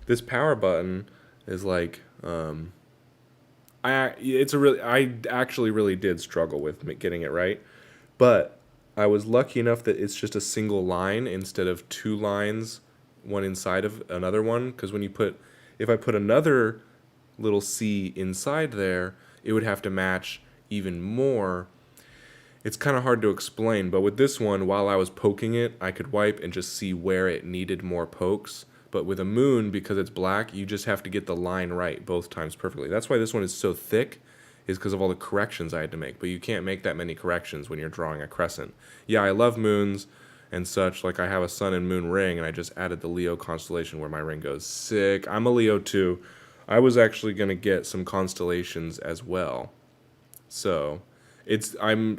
[SPEAKER 1] This power button is like, I actually really did struggle with getting it right, but I was lucky enough that it's just a single line instead of two lines, one inside of another one. Because if I put another little C inside there, it would have to match even more. It's kind of hard to explain, but with this one, while I was poking it, I could wipe and just see where it needed more pokes. But with a moon, because it's black, you just have to get the line right both times perfectly. That's why this one is so thick, is because of all the corrections I had to make. But you can't make that many corrections when you're drawing a crescent. Yeah, I love moons and such. Like, I have a sun and moon ring, and I just added the Leo constellation where my ring goes. Sick. I'm a Leo too. I was actually going to get some constellations as well. So I'm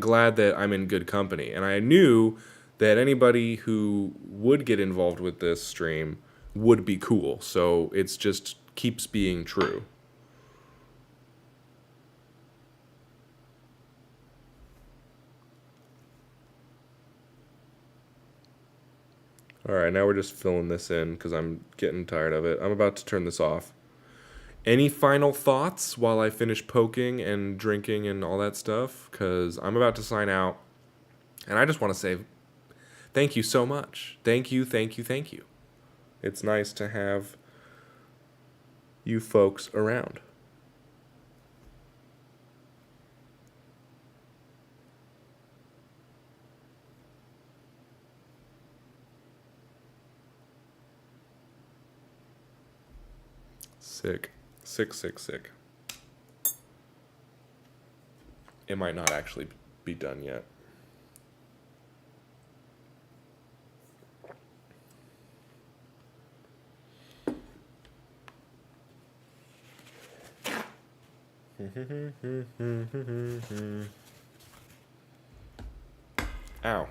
[SPEAKER 1] glad that I'm in good company. And I knew that anybody who would get involved with this stream would be cool. So it's just keeps being true. All right, now we're just filling this in because I'm getting tired of it. I'm about to turn this off. Any final thoughts while I finish poking and drinking and all that stuff? Because I'm about to sign out. And I just want to say thank you so much. Thank you, thank you, thank you. It's nice to have you folks around. Sick. Sick, sick, sick. It might not actually be done yet. Ow.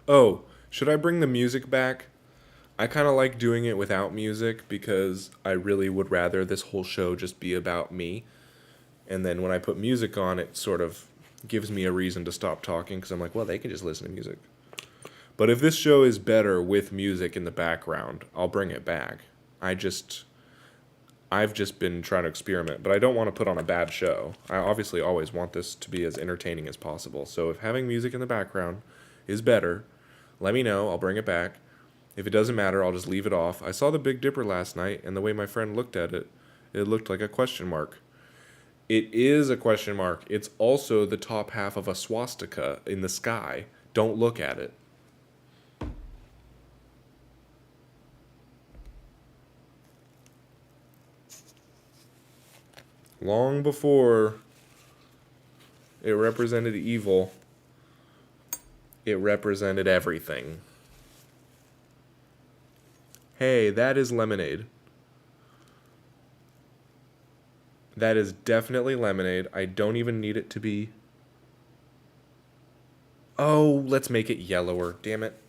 [SPEAKER 1] Oh, should I bring the music back? I kind of like doing it without music because I really would rather this whole show just be about me. And then when I put music on, it sort of gives me a reason to stop talking because I'm like, well, they can just listen to music. But if this show is better with music in the background, I'll bring it back. I've just been trying to experiment, but I don't want to put on a bad show. I obviously always want this to be as entertaining as possible. So if having music in the background is better, let me know. I'll bring it back. If it doesn't matter, I'll just leave it off. I saw the Big Dipper last night, and the way my friend looked at it, it looked like a question mark. It is a question mark. It's also the top half of a swastika in the sky. Don't look at it. Long before it represented evil, it represented everything. Hey, that is lemonade. That is definitely lemonade. I don't even need it to be. Oh, let's make it yellower. Damn it.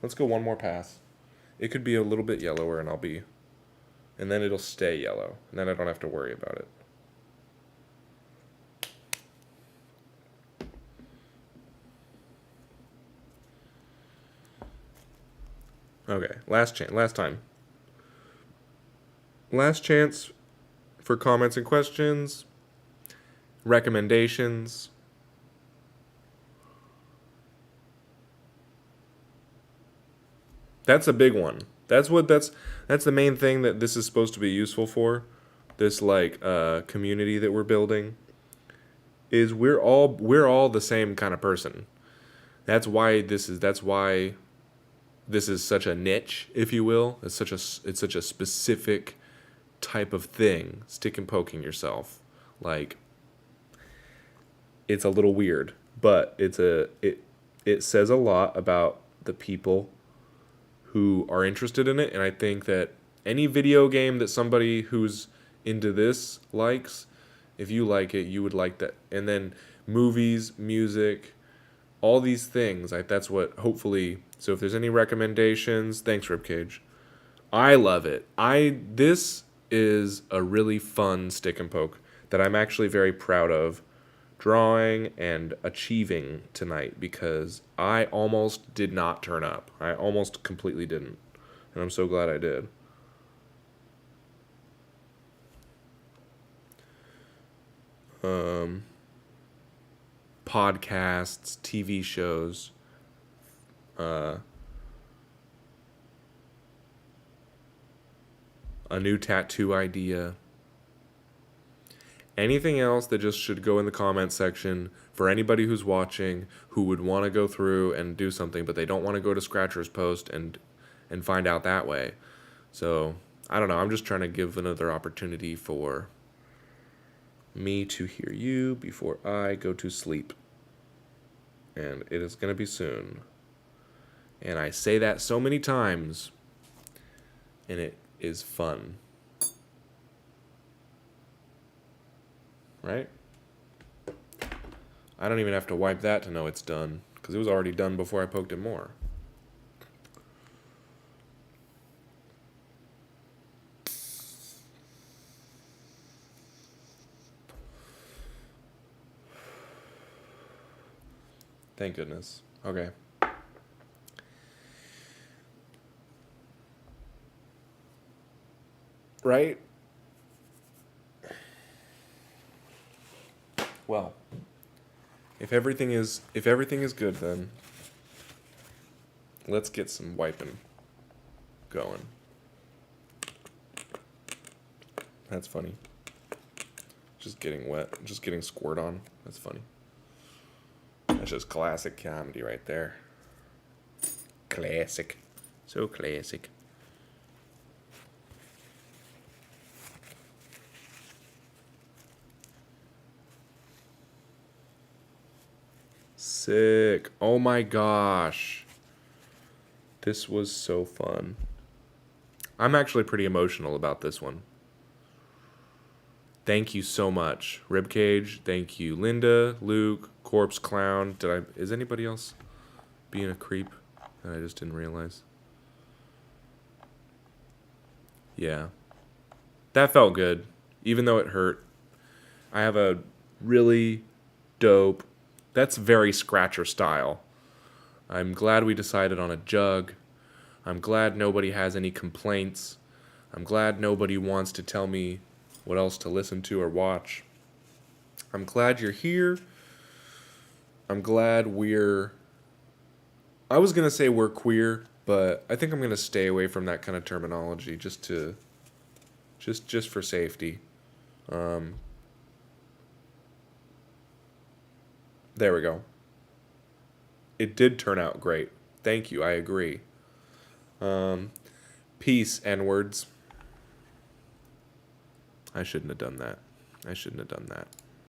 [SPEAKER 1] Let's go one more pass. It could be a little bit yellower and and then it'll stay yellow. And then I don't have to worry about it. Okay, last chance. Last time. Last chance for comments and questions, recommendations. That's a big one. That's the main thing that this is supposed to be useful for. This like community that we're building is we're all the same kind of person. That's why this is such a niche, if you will. It's such a specific type of thing, stick and poking yourself. Like, it's a little weird, but it says a lot about the people who are interested in it, and I think that any video game that somebody who's into this likes, if you like it, you would like that. And then movies, music, all these things, that's what hopefully. So if there's any recommendations, thanks Ribcage. I love it. This is a really fun stick and poke that I'm actually very proud of drawing and achieving tonight, because I almost did not turn up. I almost completely didn't. And I'm so glad I did. Podcasts, TV shows, a new tattoo idea. Anything else that just should go in the comment section for anybody who's watching who would want to go through and do something, but they don't want to go to Scratcher's post and find out that way. So, I don't know. I'm just trying to give another opportunity for me to hear you before I go to sleep. And it is going to be soon. And I say that so many times, and it is fun. Right? I don't even have to wipe that to know it's done, because it was already done before I poked it more. Thank goodness. Okay. Right? Well, if everything is good, then let's get some wiping going. That's funny. Just getting wet, just getting squirt on. That's funny. That's just classic comedy right there. Classic. So classic. Sick. Oh my gosh. This was so fun. I'm actually pretty emotional about this one. Thank you so much, Ribcage. Thank you, Linda, Luke, Corpse Clown. Is anybody else being a creep that I just didn't realize? Yeah. That felt good, even though it hurt. I have a really dope, that's very Scratcher style. I'm glad we decided on a jug. I'm glad nobody has any complaints. I'm glad nobody wants to tell me what else to listen to or watch. I'm glad you're here. I'm glad I was going to say we're queer, but I think I'm going to stay away from that kind of terminology just for safety. There we go. It did turn out great. Thank you. I agree. Peace, N-words. I shouldn't have done that.